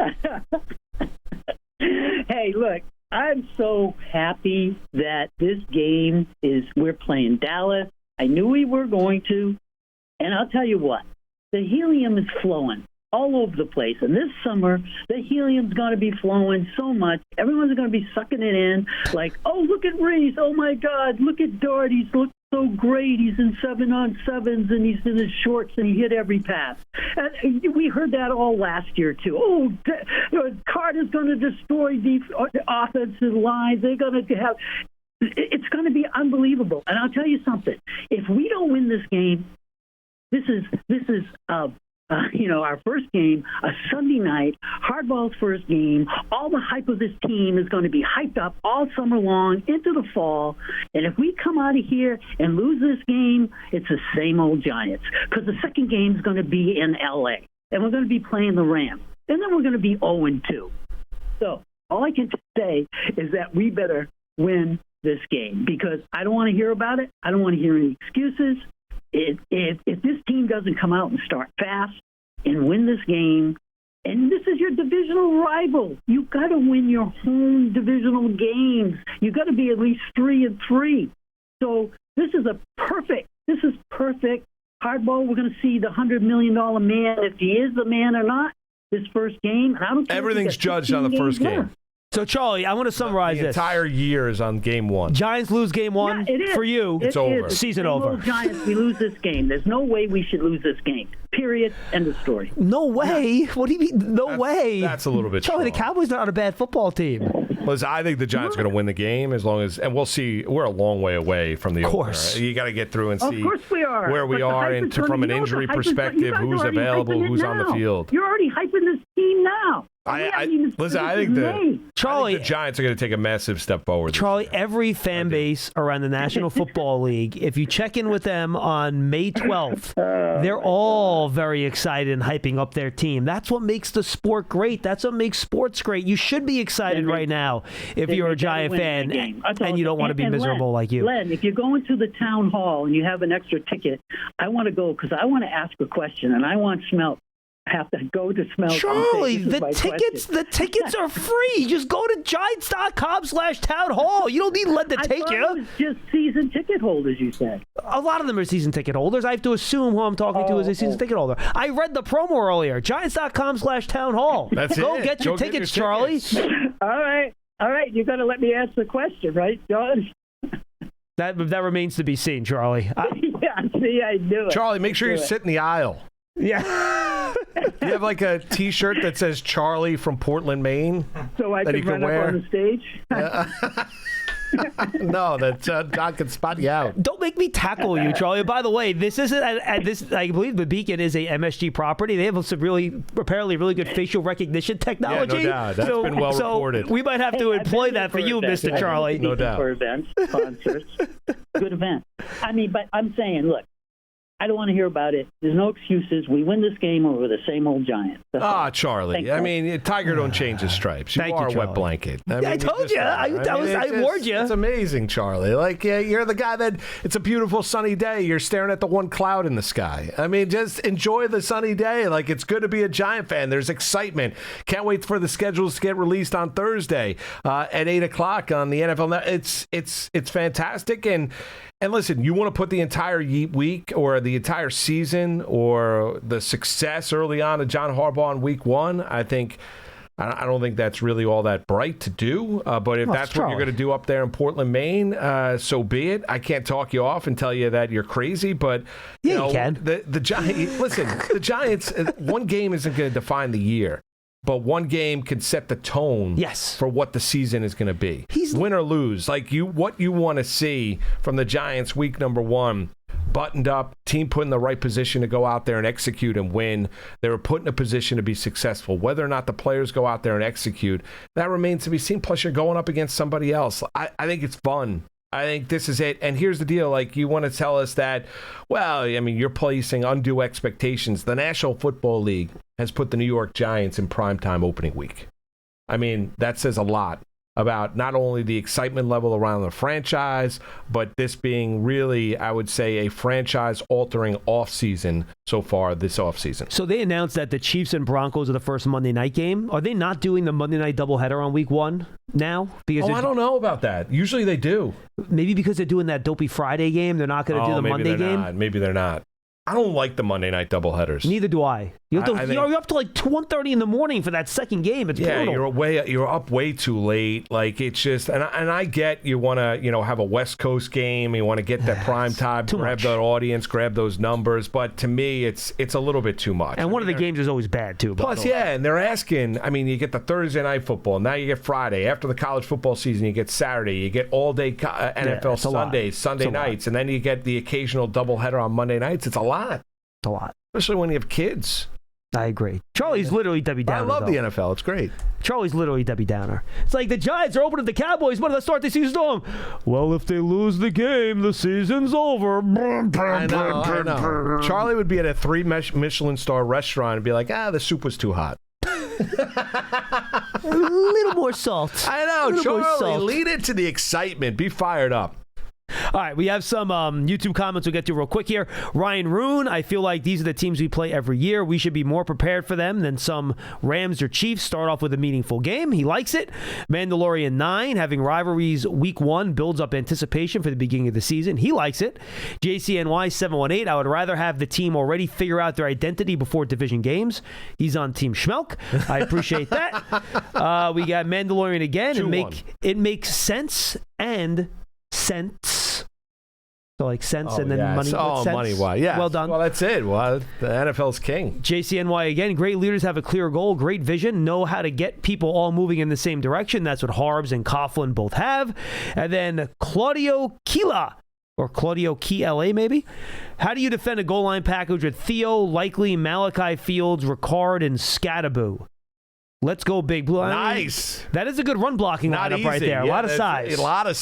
Hey, look. I'm so happy that this game we're playing Dallas. I knew we were going to. And I'll tell you what, the helium is flowing all over the place. And this summer, the helium's going to be flowing so much. Everyone's going to be sucking it in like, oh, look at Reese. Oh, my God. Look at Dart. He's looked so great. He's in 7-on-7s, and he's in his shorts, and he hit every pass. And we heard that all last year, too. Oh, Carter's going to destroy the offensive lines. They're going to have – it's going to be unbelievable. And I'll tell you something. If we don't win this game, This is our first game, a Sunday night, hardball's first game. All the hype of this team is going to be hyped up all summer long into the fall. And if we come out of here and lose this game, it's the same old Giants. Because the second game is going to be in L.A. And we're going to be playing the Rams. And then we're going to be 0-2. So all I can say is that we better win this game. Because I don't want to hear about it. I don't want to hear any excuses. If this team doesn't come out and start fast and win this game, and this is your divisional rival, you've got to win your home divisional games. You've got to be at least 3-3. So this is perfect hardball. We're going to see the $100 million man, if he is the man or not, this first game. And I don't care. Everything's judged on the first game. So, Charlie, I want to summarize the entire year is on game 1. Giants lose game 1. Yeah, it is. For you, it's over. Season over. Giants, we lose this game. There's no way we should lose this game. Period. End of story. No way? No. What do you mean? No way? That's a little bit Charlie, strong. the Cowboys are not a bad football team. Listen, I think the Giants are going to win the game and we'll see. We're a long way away from the opener. You got to get through and see where we are from an injury perspective, who's available, who's on the field. You're already hyping this team now. I think the Giants are going to take a massive step forward. Charlie, every fan base around the National Football League, if you check in with them on May 12th, they're all very excited and hyping up their team. That's what makes the sport great. That's what makes sports great. You should be excited right now if you're a Giant fan and you don't want to be miserable like you. Len, if you're going to the town hall and you have an extra ticket, I want to go because I want to ask a question, and I want Schmeelk. Have to go to Schmeelk. Charlie, the tickets are free. Just go to Giants.com/town hall. You don't need Len to take you. It was just season ticket holders, you said. A lot of them are season ticket holders. I have to assume who I'm talking to is a season ticket holder. I read the promo earlier. Giants.com/town hall. That's go it. Get your tickets, Charlie. All right. You got to let me ask the question, right, John? That remains to be seen, Charlie. Yeah, see, I knew it. Charlie, make sure you sit in the aisle. Yeah. Do you have like a T-shirt that says Charlie from Portland, Maine? So I can run up on the stage? No, John can spot you out. Don't make me tackle you, Charlie. By the way, this isn't this. I believe the Beacon is a MSG property. They have some apparently really good facial recognition technology. Yeah, no doubt. That's been well reported. We might have to employ that for you, Mr. Charlie. No doubt. For events, concerts, good event. I mean, but I'm saying, look. I don't want to hear about it. There's no excuses. We win this game over the same old Giants. Charlie. I mean, Tiger don't change his stripes. You are a wet blanket. I told you. I warned you. It's amazing, Charlie. Like, you're the guy that it's a beautiful sunny day. You're staring at the one cloud in the sky. I mean, just enjoy the sunny day. Like, it's good to be a Giant fan. There's excitement. Can't wait for the schedules to get released on Thursday at 8 o'clock on the NFL Network. It's fantastic. And listen, you want to put the entire week or the entire season or the success early on of John Harbaugh in week 1, I think I don't think that's really all that bright to do. But if that's what you're going to do up there in Portland, Maine, so be it. I can't talk you off and tell you that you're crazy, but you can. The Giants. Listen, the Giants. One game isn't going to define the year. But one game can set the tone for what the season is going to be. Win or lose. Like what you want to see from the Giants week number 1, buttoned up, team put in the right position to go out there and execute and win. They were put in a position to be successful. Whether or not the players go out there and execute, that remains to be seen. Plus, you're going up against somebody else. I think it's fun. I think this is it. And here's the deal. Like, you want to tell us that, well, I mean, you're placing undue expectations. The National Football League has put the New York Giants in primetime opening week. I mean, that says a lot about not only the excitement level around the franchise, but this being really, I would say, a franchise-altering offseason so far this offseason. So they announced that the Chiefs and Broncos are the first Monday night game. Are they not doing the Monday night doubleheader on week 1 now? Because I don't know about that. Usually they do. Maybe because they're doing that dopey Friday game, they're not going to do the Monday game? Maybe they're not. I don't like the Monday night doubleheaders. Neither do I. You're up to like 1:30 in the morning for that second game. It's brutal. You're up way too late. Like, it's just, and I get you want to have a West Coast game. You want to get that prime time, grab that audience, grab those numbers. But to me, it's a little bit too much. And one of the games is always bad too. Plus, and they're asking. I mean, you get the Thursday night football. Now you get Friday. After the college football season, you get Saturday. You get all day NFL Sundays, Sunday nights, and then you get the occasional doubleheader on Monday nights. It's a lot. A lot. Especially when you have kids. I agree. Charlie's literally Debbie Downer. I love the NFL. It's great. Charlie's literally Debbie Downer. It's like the Giants are opening the Cowboys. When do they start the season on? Well, if they lose the game, the season's over. I know. Charlie would be at a 3 Michelin star restaurant and be like, the soup was too hot. A little more salt. I know. Charlie, lead into the excitement. Be fired up. All right, we have some YouTube comments we'll get to real quick here. Ryan Roon, I feel like these are the teams we play every year. We should be more prepared for them than some Rams or Chiefs. Start off with a meaningful game. He likes it. Mandalorian 9, having rivalries week 1 builds up anticipation for the beginning of the season. He likes it. JCNY 718, I would rather have the team already figure out their identity before division games. He's on Team Schmeelk. I appreciate that. We got Mandalorian again. It makes sense and sense. So like sense and then money. Oh, money-wise. Yeah. Well done. Well, that's it. Well, the NFL's king. JCNY again. Great leaders have a clear goal, great vision, know how to get people all moving in the same direction. That's what Harbs and Coughlin both have. And then Claudio Kila, or Claudio Kla maybe. How do you defend a goal line package with Theo, Likely, Malachi Fields, Ricard, and Scattaboo? Let's go, Big Blue. Nice. That is a good run blocking lineup right there. Yeah, a lot of size. A lot of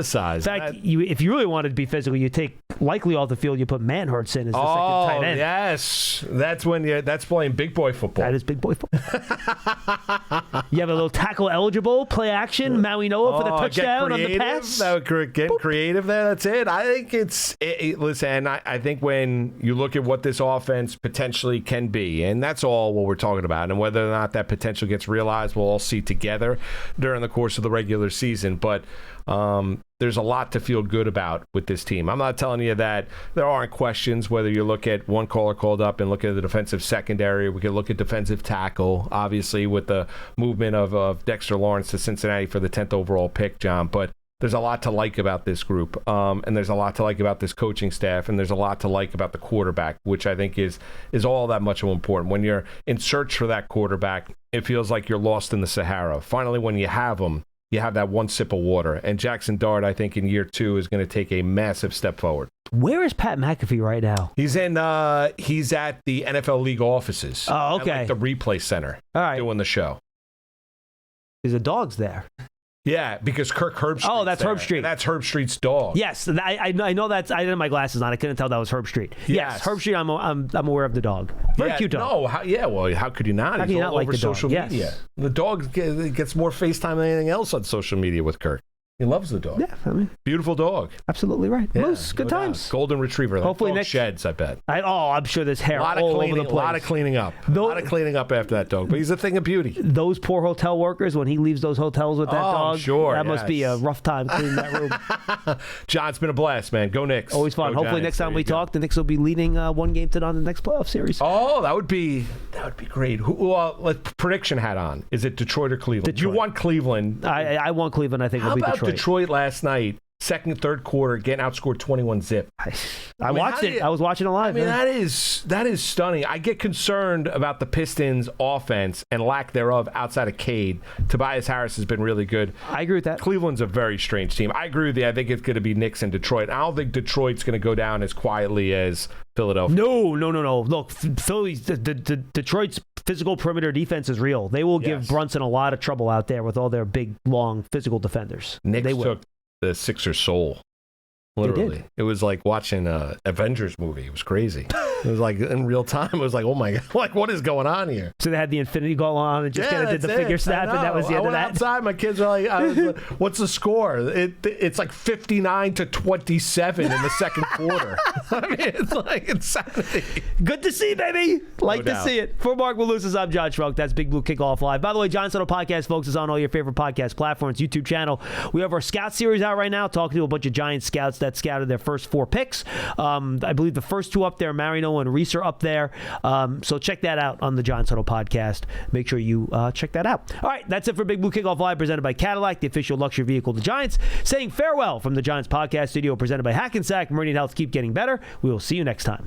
size. In fact, if you really wanted to be physical, you take Likely off the field, you put Manhurts in as the second tight end. Yes. That's playing big boy football. That is big boy football. You have a little tackle eligible, play action, Maui Noah for the touchdown on the pass. Getting creative there. That's it. I think listen, I think when you look at what this offense potentially can be, and that's all what we're talking about, and whether or not that potential gets realized, we'll all see together during the course of the regular season. But there's a lot to feel good about with this team. I'm not telling you that there aren't questions, whether you look at one caller called up and look at the defensive secondary. We could look at defensive tackle, obviously, with the movement of Dexter Lawrence to Cincinnati for the 10th overall pick, John. But there's a lot to like about this group, and there's a lot to like about this coaching staff, and there's a lot to like about the quarterback, which I think is all that much more important. When you're in search for that quarterback, it feels like you're lost in the Sahara. Finally, when you have them, you have that one sip of water. And Jackson Dart, I think, in year 2 is going to take a massive step forward. Where is Pat McAfee right now? He's at the NFL league offices. Oh, okay. At, like, the replay center. All right. Doing the show. There's a dog's there. Yeah, because Kirk Herbstreit. Oh, that's Herbstreit. And that's Herbstreit's dog. Yes, I know that's. I didn't have my glasses on. I couldn't tell that was Herbstreit. Yes, Herbstreit. I'm aware of the dog. Very cute dog. No, how could you not? How can you not like the social dog? media. Yes. The dog gets more FaceTime than anything else on social media with Kirk. He loves the dog. Yeah, I mean, beautiful dog. Absolutely right. Yeah, Moose, good times. Doubt. Golden Retriever. Hopefully dog next sheds, I bet. I'm sure there's hair all over the place. A lot of cleaning up. A lot of cleaning up after that dog. But he's a thing of beauty. Those poor hotel workers, when he leaves those hotels with that dog, that must be a rough time cleaning that room. John, it's been a blast, man. Go Knicks. Always fun. Go Hopefully Giants. next time we talk, the Knicks will be leading 1 game to none in the next playoff series. Oh, that would be great. Let's prediction hat on. Is it Detroit or Cleveland? You want Cleveland. I want Cleveland. I think it'll be Detroit. How about Detroit last night? Second, third quarter, getting outscored 21-zip. I watched it. I was watching it live. I mean, that is stunning. I get concerned about the Pistons' offense and lack thereof outside of Cade. Tobias Harris has been really good. I agree with that. Cleveland's a very strange team. I agree with you. I think it's going to be Knicks and Detroit. I don't think Detroit's going to go down as quietly as Philadelphia. No. Look, Philly's Detroit's physical perimeter defense is real. They will give Brunson a lot of trouble out there with all their big, long physical defenders. Knicks took the Sixers' soul. Literally. It was like watching an Avengers movie. It was crazy. It was like in real time. It was like, oh my God, like what is going on here? So they had the infinity goal on and just did the figure snap, and that was the end of that. Outside, my kids are like, what's the score? It's like 59-27 in the second quarter. I mean, it's like insanity. Good to see, baby. Like to see it. For Marc Malusis, I'm John Schmeelk. That's Big Blue Kickoff Live. By the way, Giants Huddle Podcast, folks, is on all your favorite podcast platforms, YouTube channel. We have our Scout series out right now, talking to a bunch of Giants scouts that scouted their first 4 picks. I believe the first 2 up there, Marino and Reese, are up there. So check that out on the Giants Huddle Podcast. Make sure you check that out. All right, that's it for Big Blue Kickoff Live, presented by Cadillac, the official luxury vehicle of the Giants. Saying farewell from the Giants Podcast Studio, presented by Hackensack. Meridian Health, keep getting better. We will see you next time.